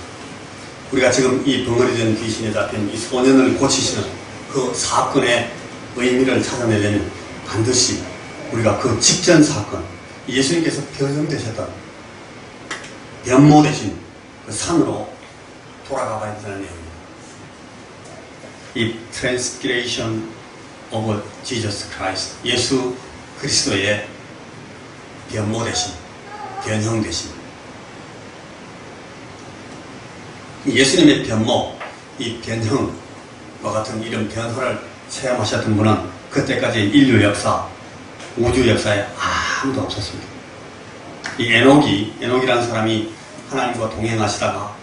우리가 지금 이 벙어리된 귀신에 잡힌 이 소년을 고치시는 그 사건의 의미를 찾아내려면 반드시 우리가 그 직전 사건, 예수님께서 변형되셨던 변모되신 그 산으로 돌아가 봐야 되는 내용입니다. 이 Transfiguration of Jesus Christ, 예수 그리스도의 변모되신, 변형되신 예수님의 변모, 이 변형, 같은 이런 변화를 체험하셨던 분은 그때까지 인류 역사, 우주 역사에 아무도 없었습니다. 이 에녹이라는 사람이 하나님과 동행하시다가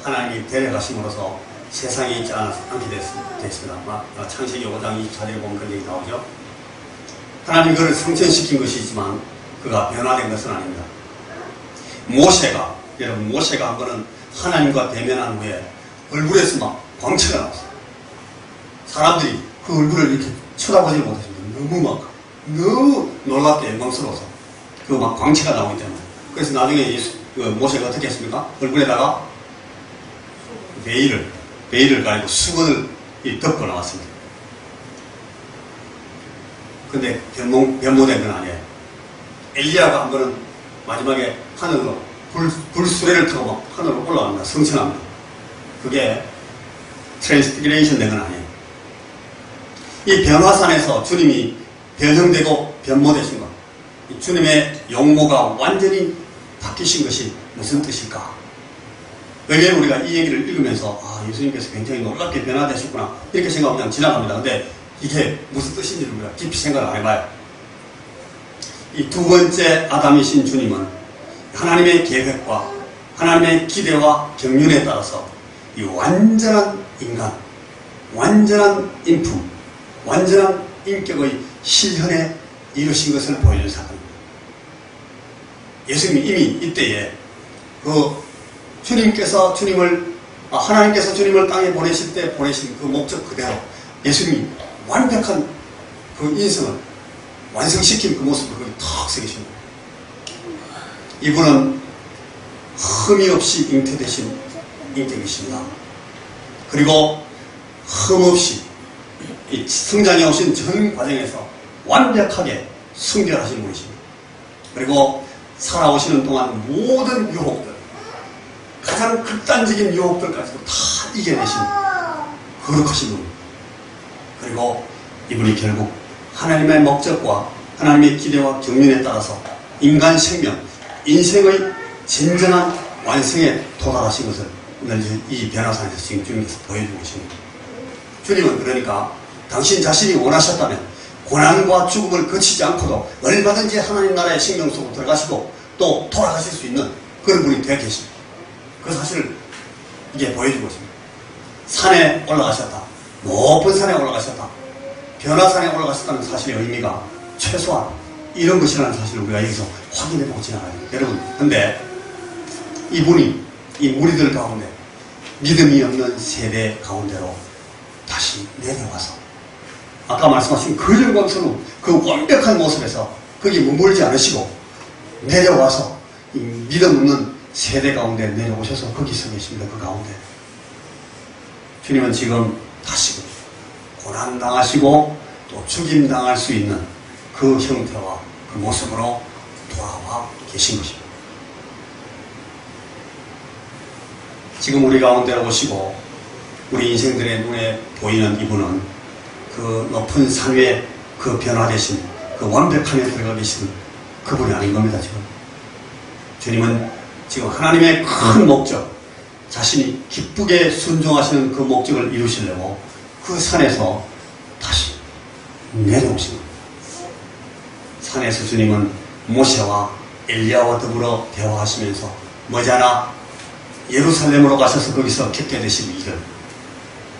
하나님이 데려가심으로써 세상에 있지 않게 됐습니다. 창세기 5장 24절에 보면 그런 얘기 나오죠. 하나님이 그를 성천시킨 것이지만 그가 변화된 것은 아닙니다. 여러분 모세가 한 번은 하나님과 대면한 후에 얼굴에서 막 광채가 나왔어요. 사람들이 그 얼굴을 이렇게 쳐다보지 못했습니다. 너무 놀랍게 영광스러워서 그 막 광채가 나오기 때문에. 그래서 나중에 모세가 어떻게 했습니까? 얼굴에다가 베일을 가리고 수건을 덮고 나왔습니다. 근데 변모된 건 아니에요. 엘리야가 한 번은 마지막에 하늘로 불수레를 타고 막 하늘로 올라갑니다. 승천합니다. 그게 트랜스피그레이션 된 건 아니에요. 이 변화산에서 주님이 변형되고 변모되신 것, 주님의 용모가 완전히 바뀌신 것이 무슨 뜻일까? 왜냐하면 우리가 이 얘기를 읽으면서 예수님께서 굉장히 놀랍게 변화되셨구나 이렇게 생각하면 그냥 지나갑니다. 근데 이게 무슨 뜻인지를 우리가 깊이 생각을 안 해봐요. 이 두 번째 아담이신 주님은 하나님의 계획과 하나님의 기대와 경륜에 따라서 이 완전한 인간, 완전한 인품, 완전한 인격의 실현에 이루신 것을 보여준 사건입니다. 예수님이 이미 이때에 하나님께서 주님을 땅에 보내실 때 보내신 그 목적 그대로 예수님이 완벽한 그 인성을 완성시킨 그 모습을 거기 탁 새기신 거예요. 이분은 흠이 없이 잉태되신 인격이십니다. 그리고 흠 없이 이 성장해 오신 전 과정에서 완벽하게 순결하신 분이십니다. 그리고 살아오시는 동안 모든 유혹들, 가장 극단적인 유혹들까지도 다 이겨내신 거룩하신 분입니다. 그리고 이분이 결국 하나님의 목적과 하나님의 기대와 경륜에 따라서 인간 생명, 인생의 진정한 완성에 도달하신 것을 오늘 이 변화산에서 지금 주님께서 보여주고 계십니다. 주님은 그러니까 당신 자신이 원하셨다면 고난과 죽음을 거치지 않고도 얼마든지 하나님 나라의 생명 속으로 들어가시고 또 돌아가실 수 있는 그런 분이 되어 계십니다. 그 사실을 이게 보여주고 있습니다. 산에 올라가셨다. 높은 산에 올라가셨다. 변화산에 올라가셨다는 사실의 의미가 최소한 이런 것이라는 사실을 우리가 여기서 확인해보고 지나가야 돼요. 여러분, 근데 이분이 이 무리들 가운데 믿음이 없는 세대 가운데로 다시 내려와서 아까 말씀하신 그 영광스러운 그 완벽한 모습에서 거기 머물지 않으시고 내려와서 이 믿음 없는 세대 가운데 내려오셔서 거기 서 계십니다. 그 가운데 주님은 지금 다시 고난당하시고 또 죽임당할 수 있는 그 형태와 그 모습으로 돌아와 계신 것입니다. 지금 우리 가운데 오시고 우리 인생들의 눈에 보이는 이분은 그 높은 산 위에 그 변화되신 그 완벽함에 들어가 계신 그분이 아닌 겁니다. 주님은 지금 하나님의 큰 목적, 자신이 기쁘게 순종하시는 그 목적을 이루시려고 그 산에서 다시 내려오신 겁니다. 산에서 주님은 모세와 엘리야와 더불어 대화하시면서 머지않아 예루살렘으로 가셔서 거기서 겪게 되실 일을,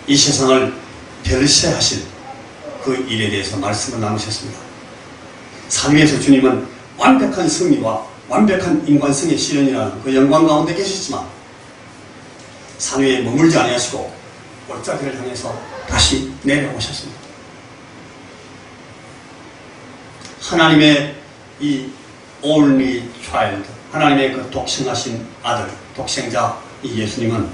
이 세상을 별세하실 그 일에 대해서 말씀을 나누셨습니다. 산 위에서 주님은 완벽한 승리와 완벽한 인간성의 실현이라는 그 영광 가운데 계시지만 산 위에 머물지 아니하시고 골짜기를 향해서 다시 내려오셨습니다. 하나님의 이 only child, 하나님의 그 독생하신 아들, 독생자 이 예수님은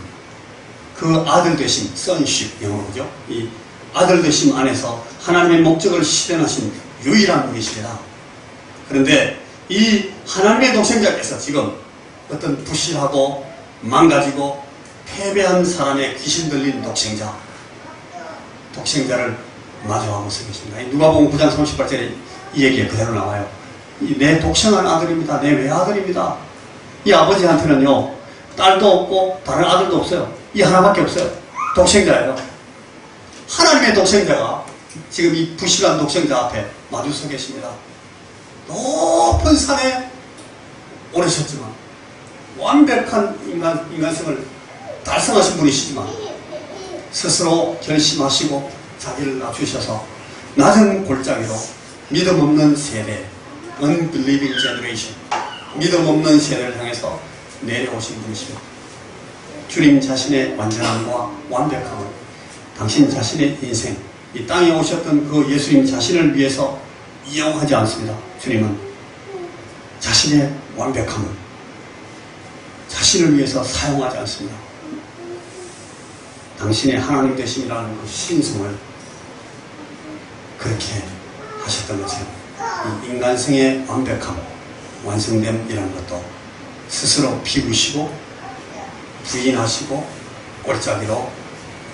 그 아들 되심, sonship 영어로죠. 이 아들 되심 안에서 하나님의 목적을 실현하신 유일한 분이십니다. 그런데 이 하나님의 독생자께서 지금 어떤 부실하고 망가지고 패배한 사람의 귀신 들린 독생자를 마주하고 서 계십니다. 누가복음 9장 38절에 이 얘기가 그대로 나와요. 내 독생한 아들입니다. 내 외아들입니다. 이 아버지한테는요, 딸도 없고 다른 아들도 없어요. 이 하나밖에 없어요. 독생자예요. 하나님의 독생자가 지금 이 부실한 독생자 앞에 마주 서 계십니다. 높은 산에 오르셨지만 완벽한 인간성을 달성하신 분이시지만 스스로 결심하시고 자기를 낮추셔서 낮은 골짜기로 믿음 없는 세대, unbelieving generation, 믿음 없는 세대를 향해서 내려오신 분이십니다. 주님 자신의 완전함과 완벽함을 당신 자신의 인생, 이 땅에 오셨던 그 예수님 자신을 위해서 이용하지 않습니다. 주님은 자신의 완벽함을 자신을 위해서 사용하지 않습니다. 당신의 하나님 되심이라는 그 신성을 그렇게 하셨던 것처럼 이 인간성의 완벽함, 완성됨이라는 것도 스스로 비우시고 부인하시고 골짜기로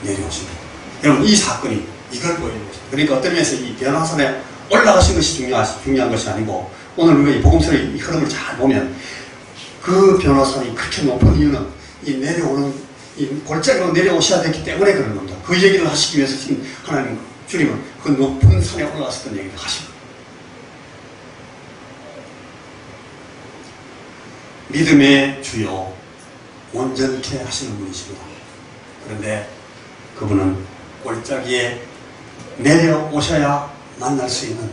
내려오십니다. 여러분, 이 사건이 이걸 보여주는 것입니다. 그러니까 어떤 면에서 이 변화산에 올라가신 것이 중요한 것이 아니고, 오늘 우리가 이 복음서의 이 흐름을 잘 보면 그 변화산이 그렇게 높은 이유는 이 내려오는 이 골짜기로 내려오셔야 됐기 때문에 그런 겁니다. 그 얘기를 하시기 위해서 지금 하나님, 주님은 그 높은 산에 올라갔었던 얘기를 하십니다. 믿음의 주요 온전케 하시는 분이십니다. 그런데 그분은 골짜기에 내려오셔야 만날 수 있는,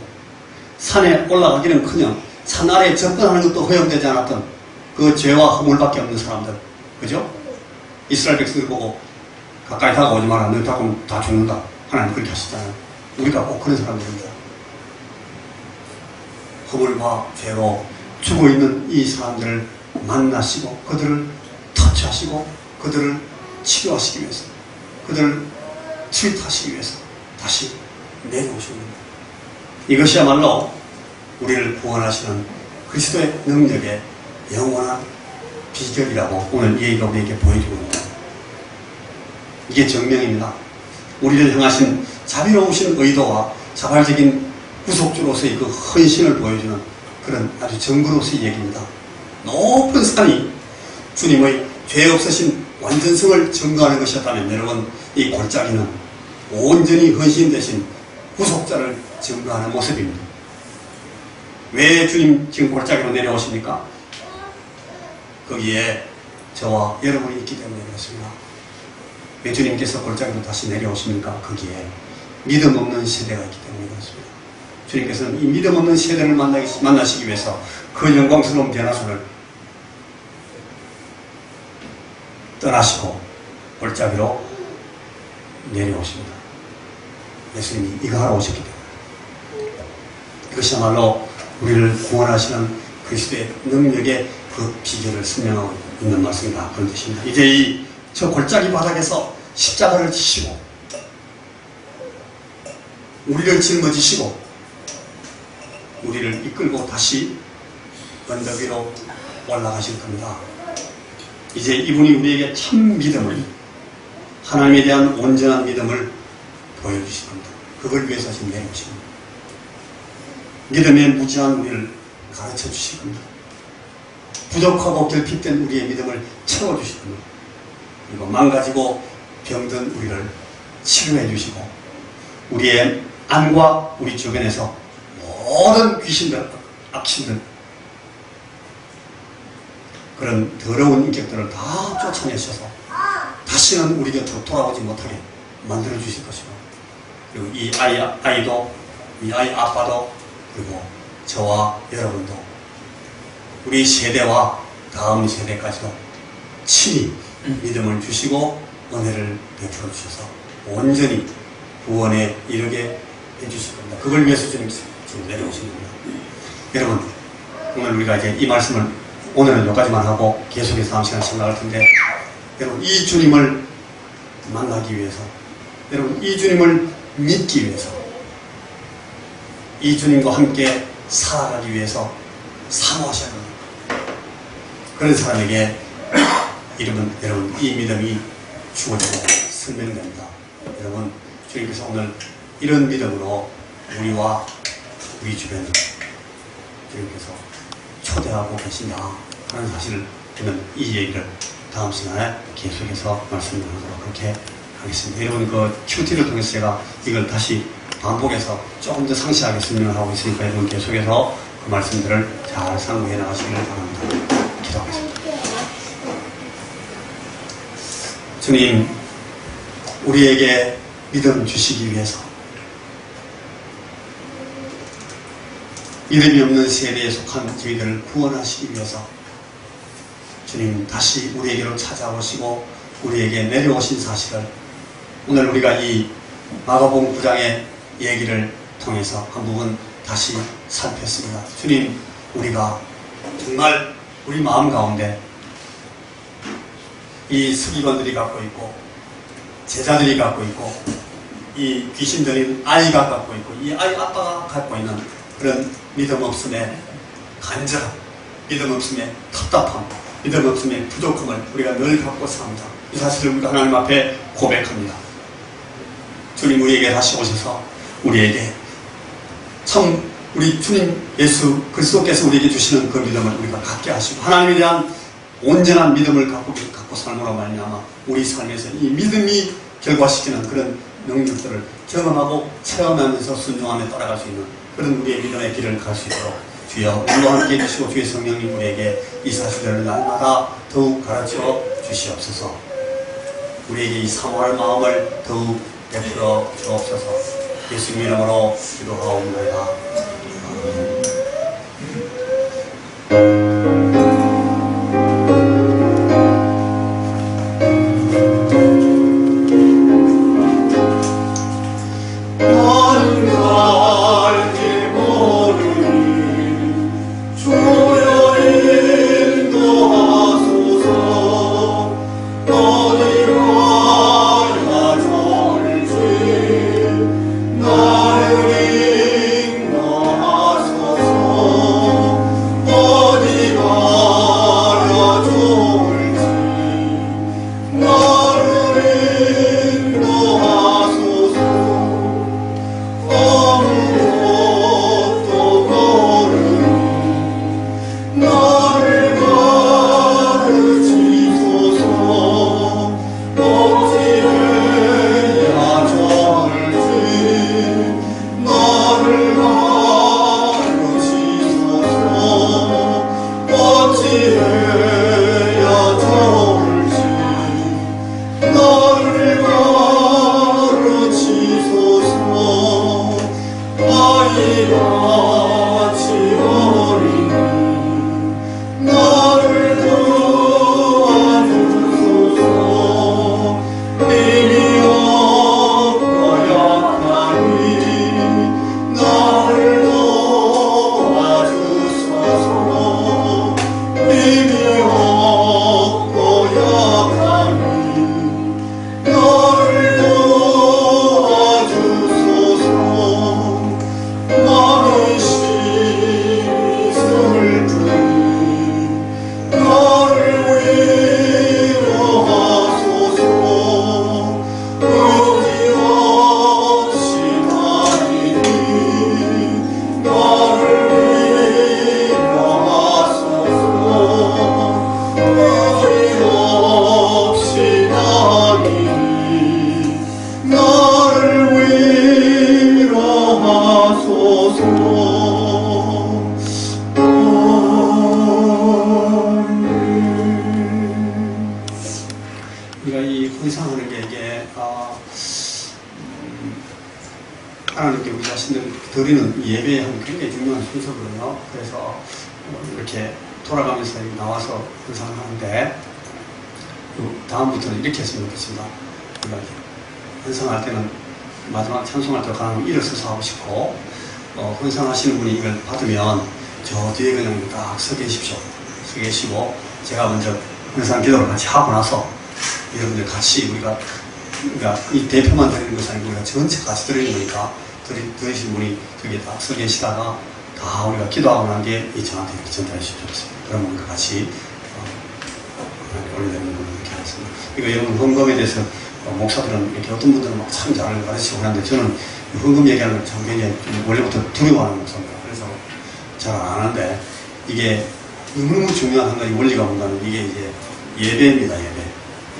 산에 올라가기는커녕 산 아래에 접근하는 것도 허용되지 않았던 그 죄와 허물밖에 없는 사람들, 그죠? 이스라엘 백성들 보고 가까이 다가오지 마라, 너 다가오면 다 죽는다, 하나님 그렇게 하시잖아요. 우리가 꼭 그런 사람들입니다. 허물과 죄로 죽어있는 이 사람들을 만나시고 그들을 터치하시고 그들을 치료하시기 위해서, 그들을 트윗하시기 위해서 다시 내려오시는 겁니다. 이것이야말로 우리를 구원하시는 그리스도의 능력의 영원한 비결이라고 오늘 이 얘기가 우리에게 보여주고 있습니다. 이게 정명입니다. 우리를 향하신 자비로우신 의도와 자발적인 구속주로서의 그 헌신을 보여주는 그런 아주 정부로서의 얘기입니다. 높은 산이 주님의 죄 없으신 완전성을 증거하는 것이었다면, 여러분, 이 골짜기는 온전히 헌신되신 구속자를 증거하는 모습입니다. 왜 주님 지금 골짜기로 내려오십니까? 거기에 저와 여러분이 있기 때문에 그렇습니다. 왜 주님께서 골짜기로 다시 내려오십니까? 거기에 믿음 없는 세대가 있기 때문에 그렇습니다. 주님께서는 이 믿음 없는 세대를 만나시기 위해서 그 영광스러운 변화선을 떠나시고 골짜기로 내려오십니다. 예수님이 이거 하러 오셨기 때문에. 이것이야말로 우리를 구원하시는 그리스도의 능력의 그 비결을 설명하고 있는 말씀이다, 그런 뜻입니다. 이제 저 골짜기 바닥에서 십자가를 지시고 우리를 짊어지시고 우리를 이끌고 다시 언덕 위로 올라가실 겁니다. 이제 이분이 우리에게 참 믿음을, 하나님에 대한 온전한 믿음을 보여주실 겁니다. 그걸 위해서 지금 내려오신 겁니다. 믿음의 무지한 우리를 가르쳐 주실 겁니다. 부족하고 결핍된 우리의 믿음을 채워주실 겁니다. 그리고 망가지고 병든 우리를 치료해 주시고 우리의 안과 우리 주변에서 모든 귀신들, 악신들, 그런 더러운 인격들을 다 쫓아내셔서 다시는 우리 곁으로 돌아오지 못하게 만들어 주실 것이고, 그리고 이 아이도, 이 아이 아빠도, 그리고 저와 여러분도, 우리 세대와 다음 세대까지도 친히 믿음을 주시고 은혜를 베풀어 주셔서 온전히 구원에 이르게 해주실 겁니다. 그걸 위해서 주님께서 지금 내려오신 겁니다. 여러분, 오늘 우리가 이제 이 말씀을 오늘은 여기까지만 하고 계속해서 다음 시간 생각할 텐데, 여러분, 이 주님을 만나기 위해서, 여러분, 이 주님을 믿기 위해서, 이 주님과 함께 살아가기 위해서 사모하셔야 합니다. 그런 사람에게 이름은, 여러분, 이 믿음이 주어지고 설명됩니다. 여러분, 주님께서 오늘 이런 믿음으로 우리와 우리 주변을 주님께서 초대하고 계신다 하는 사실을 저는 이 얘기를 다음 시간에 계속해서 말씀드리도록 그렇게 하겠습니다. 여러분 그 QT를 통해서 제가 이걸 다시 반복해서 조금 더 상세하게 설명을 하고 있으니까 여러분 계속해서 그 말씀들을 잘 상고해 나가시기를 바랍니다. 기도하겠습니다. 주님, 우리에게 믿음 주시기 위해서 이름이 없는 세대에 속한 저희들을 구원하시기 위해서 주님 다시 우리에게로 찾아오시고 우리에게 내려오신 사실을 오늘 우리가 이 마가복음 9장의 얘기를 통해서 한 부분 다시 살폈습니다. 주님, 우리가 정말 우리 마음 가운데 이 서기관들이 갖고 있고 제자들이 갖고 있고 이 귀신 들린 아이가 갖고 있고 이 아이 아빠가 갖고 있는 그런 믿음 없음의 간절함, 믿음 없음의 답답함, 믿음 없음의 부족함을 우리가 늘 갖고 삽니다. 이 사실을 우리가 하나님 앞에 고백합니다. 주님, 우리에게 다시 오셔서 우리에게 참 우리 주님 예수 그리스도께서 우리에게 주시는 그 믿음을 우리가 갖게 하시고 하나님에 대한 온전한 믿음을 갖고 삶으로 말미암아 우리 삶에서 이 믿음이 결과시키는 그런 능력들을 경험하고 체험하면서 순종하며 따라갈 수 있는 그런 우리의 믿음의 길을 갈 수 있도록 주여 우리와 함께 해주시고 주의 성령님 우리에게 이 사실들을 날마다 더욱 가르쳐 주시옵소서. 우리에게 이 사모할 마음을 더욱 베풀어 주옵소서. 예수님 이름으로 기도하옵나이다. 하나님께 우리 자신을 드리는 예배하는 굉장히 중요한 순서거든요. 그래서 이렇게 돌아가면서 나와서 헌상을 하는데 다음부터는 이렇게 했으면 좋겠습니다. 우리가 헌상할 때는 마지막 찬송할 때 가능하면 일어서서 하고 싶고 헌상하시는 분이 이걸 받으면 저 뒤에 그냥 딱 서 계십시오. 서 계시고 제가 먼저 헌상 기도를 같이 하고 나서 여러분들 같이 우리가 이 대표만 드리는 것이 아니고 우리가 전체 같이 드리는 거니까 들으신 분이 저기 딱 서 계시다가 다 우리가 기도하고 난 뒤에 저한테 이렇게 전달해 주셨습니다. 그러면 우리가 같이 올려드리는 걸로 이렇게 하겠습니다. 이거 여러분 헌금에 대해서 목사들은 이렇게 어떤 분들은 막 참 잘 가르치고 하는데 저는 헌금 얘기하는 걸 참 굉장히 원래부터 두려워하는 목사입니다. 그래서 잘 안 하는데 이게 너무너무 중요한 한 가지 원리가 뭔가는 이게 이제 예배입니다. 예배.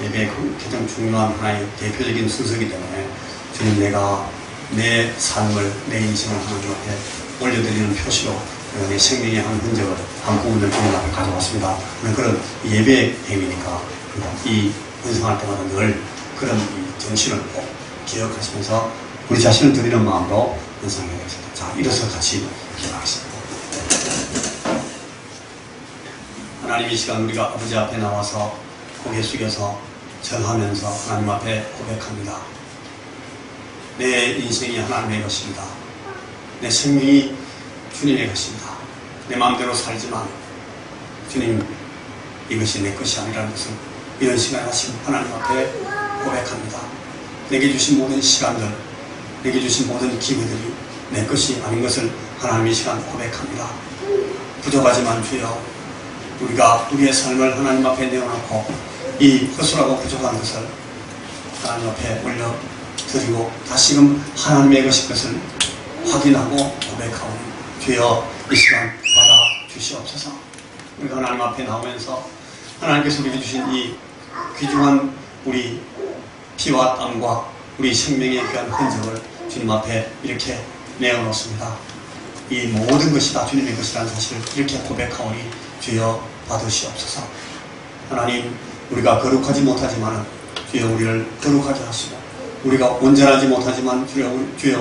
예배의 가장 중요한 하나의 대표적인 순서이기 때문에 주님, 내가 내 삶을, 내 인생을 하나님 앞에 올려드리는 표시로 내 생명의 한 흔적을, 한 부분을 주님 앞에 가져왔습니다. 그런 예배의 행위니까 이 헌상할 때마다 늘 그런 이 정신을 꼭 기억하시면서 우리 자신을 드리는 마음으로 헌상해야겠습니다. 자, 일어서 같이 기도하겠습니다. 하나님, 이 시간 우리가 아버지 앞에 나와서 고개 숙여서 절하면서 하나님 앞에 고백합니다. 내 인생이 하나님의 것입니다. 내 생명이 주님의 것입니다. 내 마음대로 살지만 주님, 이것이 내 것이 아니라는 것을 이런 시간에 하신 하나님 앞에 고백합니다. 내게 주신 모든 시간들, 내게 주신 모든 기회들이 내 것이 아닌 것을 하나님 이 시간 고백합니다. 부족하지만 주여, 우리가 우리의 삶을 하나님 앞에 내어놓고 이 허술하고 부족한 것을 하나님 앞에 올려드리고 다시금 하나님의 것인 것을 확인하고 고백하오니 주여, 이 시간 받아 주시옵소서. 우리가 하나님 앞에 나오면서 하나님께서 우리에게 주신 이 귀중한 우리 피와 땀과 우리 생명의 귀한 흔적을 주님 앞에 이렇게 내어놓습니다. 이 모든 것이 다 주님의 것이라는 사실을 이렇게 고백하오니 주여 받으시옵소서. 하나님, 우리가 거룩하지 못하지만 주여 우리를 거룩하게 하시고, 우리가 온전하지 못하지만 주여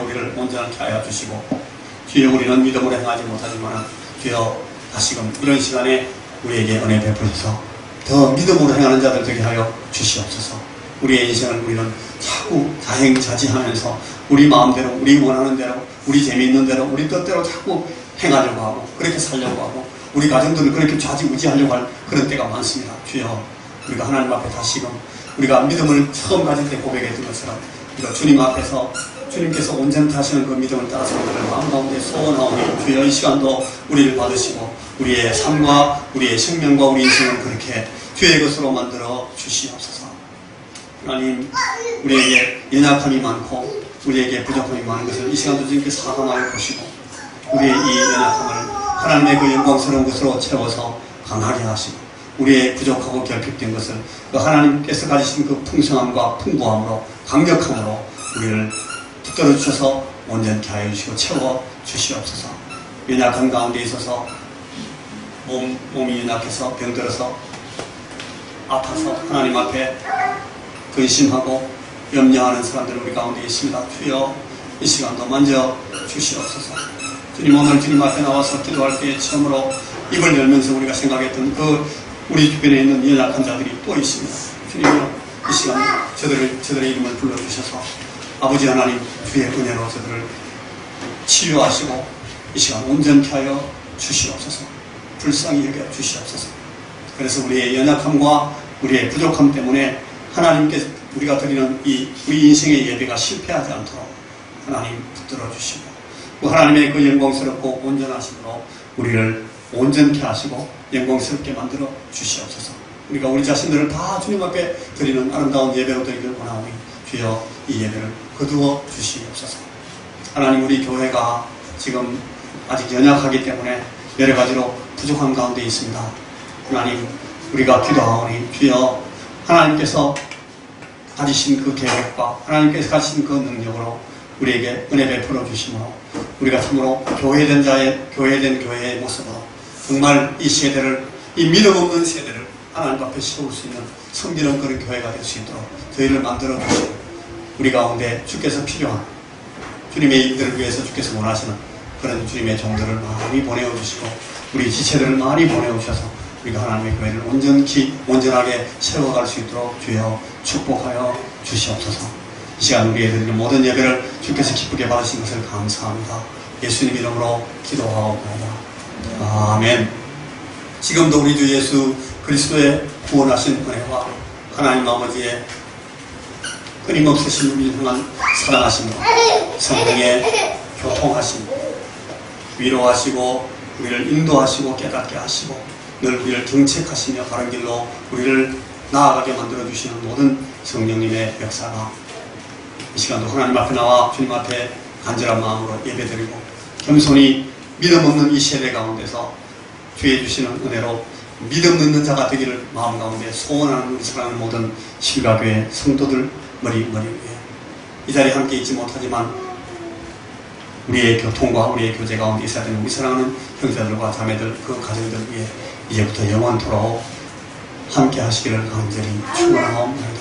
우리를 온전하게 하여 주시고, 주여 우리는 믿음으로 행하지 못하지만 주여 다시금 이런 시간에 우리에게 은혜 베푸셔서 더 믿음으로 행하는 자들 되게 하여 주시옵소서. 우리의 인생을 우리는 자꾸 자행자지하면서 우리 마음대로, 우리 원하는 대로, 우리 재미있는 대로, 우리 뜻대로 자꾸 행하려고 하고 그렇게 살려고 하고 우리 가정들을 그렇게 좌지우지하려고 할 그런 때가 많습니다. 주여, 우리가 하나님 앞에 다시금 우리가 믿음을 처음 가질 때 고백했던 것처럼 우리가 주님 앞에서 주님께서 온전히 하시는 그 믿음을 따라서 우리를 마음 가운데 소원하오니 주여, 이 시간도 우리를 받으시고 우리의 삶과 우리의 생명과 우리 인생을 그렇게 주의 것으로 만들어 주시옵소서. 하나님, 우리에게 연약함이 많고 우리에게 부족함이 많은 것을 이 시간도 주님께 사랑하여 보시고 우리의 이 연약함을 하나님의 그 영광스러운 것으로 채워서 강하게 하시고 우리의 부족하고 결핍된 것을 그 하나님께서 가지신 그 풍성함과 풍부함으로 강력함으로 우리를 붙들어 주셔서 온전케 하여 주시고 채워 주시옵소서. 연약한 가운데 있어서 몸이 연약해서 병들어서 아파서 하나님 앞에 근심하고 염려하는 사람들 우리 가운데 있습니다. 주여, 이 시간도 만져 주시옵소서. 주님, 오늘 주님 앞에 나와서 기도할 때에 처음으로 입을 열면서 우리가 생각했던 그 우리 주변에 있는 연약한 자들이 또 있습니다. 주님이여, 이 시간 저들의 이름을 불러주셔서 아버지 하나님 주의 은혜로 저들을 치유하시고 이 시간 온전케 하여 주시옵소서. 불쌍히 여겨 주시옵소서. 그래서 우리의 연약함과 우리의 부족함 때문에 하나님께 우리가 드리는 우리 인생의 예배가 실패하지 않도록 하나님 붙들어 주시고 그 하나님의 그 영광스럽고 온전하심으로 우리를 온전케 하시고 영광스럽게 만들어 주시옵소서. 우리가 우리 자신들을 다 주님 앞에 드리는 아름다운 예배로 드리길 원하오니 주여, 이 예배를 거두어 주시옵소서. 하나님, 우리 교회가 지금 아직 연약하기 때문에 여러 가지로 부족한 가운데 있습니다. 하나님, 우리가 기도하오니 주여, 하나님께서 가지신 그 계획과 하나님께서 가지신 그 능력으로 우리에게 은혜 베풀어 주시므로 우리가 참으로 교회된 교회의 모습으로 정말 이 세대를, 이 믿음 없는 세대를 하나님 앞에 세울 수 있는 섬기는 그런 교회가 될 수 있도록 저희를 만들어 주시고 우리 가운데 주께서 필요한 주님의 일들을 위해서 주께서 원하시는 그런 주님의 종들을 많이 보내어 주시고 우리 지체들을 많이 보내어 주셔서 우리가 하나님의 교회를 온전하게 세워갈 수 있도록 주여 축복하여 주시옵소서. 이 시간 우리의 드리는 모든 예배를 주께서 기쁘게 받으신 것을 감사합니다. 예수님 이름으로 기도하옵나이다. 아멘. 지금도 우리 주 예수 그리스도의 구원하신 은혜와 하나님 아버지의 끊임없으신 우리를 향한 사랑하심과 성령의 교통하심, 위로하시고 우리를 인도하시고 깨닫게 하시고 늘 우리를 정책하시며 바른 길로 우리를 나아가게 만들어주시는 모든 성령님의 역사가 이 시간도 하나님 앞에 나와 주님 앞에 간절한 마음으로 예배드리고 겸손히 믿음 없는 이 세대 가운데서 주의 주시는 은혜로 믿음 있는 자가 되기를 마음 가운데 소원하는 우리 사랑하는 모든 실가교회 성도들 머리 위에 이 자리에 함께 있지 못하지만 우리의 교통과 우리의 교제 가운데 있어야 되는 우리 사랑하는 형제들과 자매들 그 가정들 위해 이제부터 영원토록 함께 하시기를 간절히 축원하옵나이다.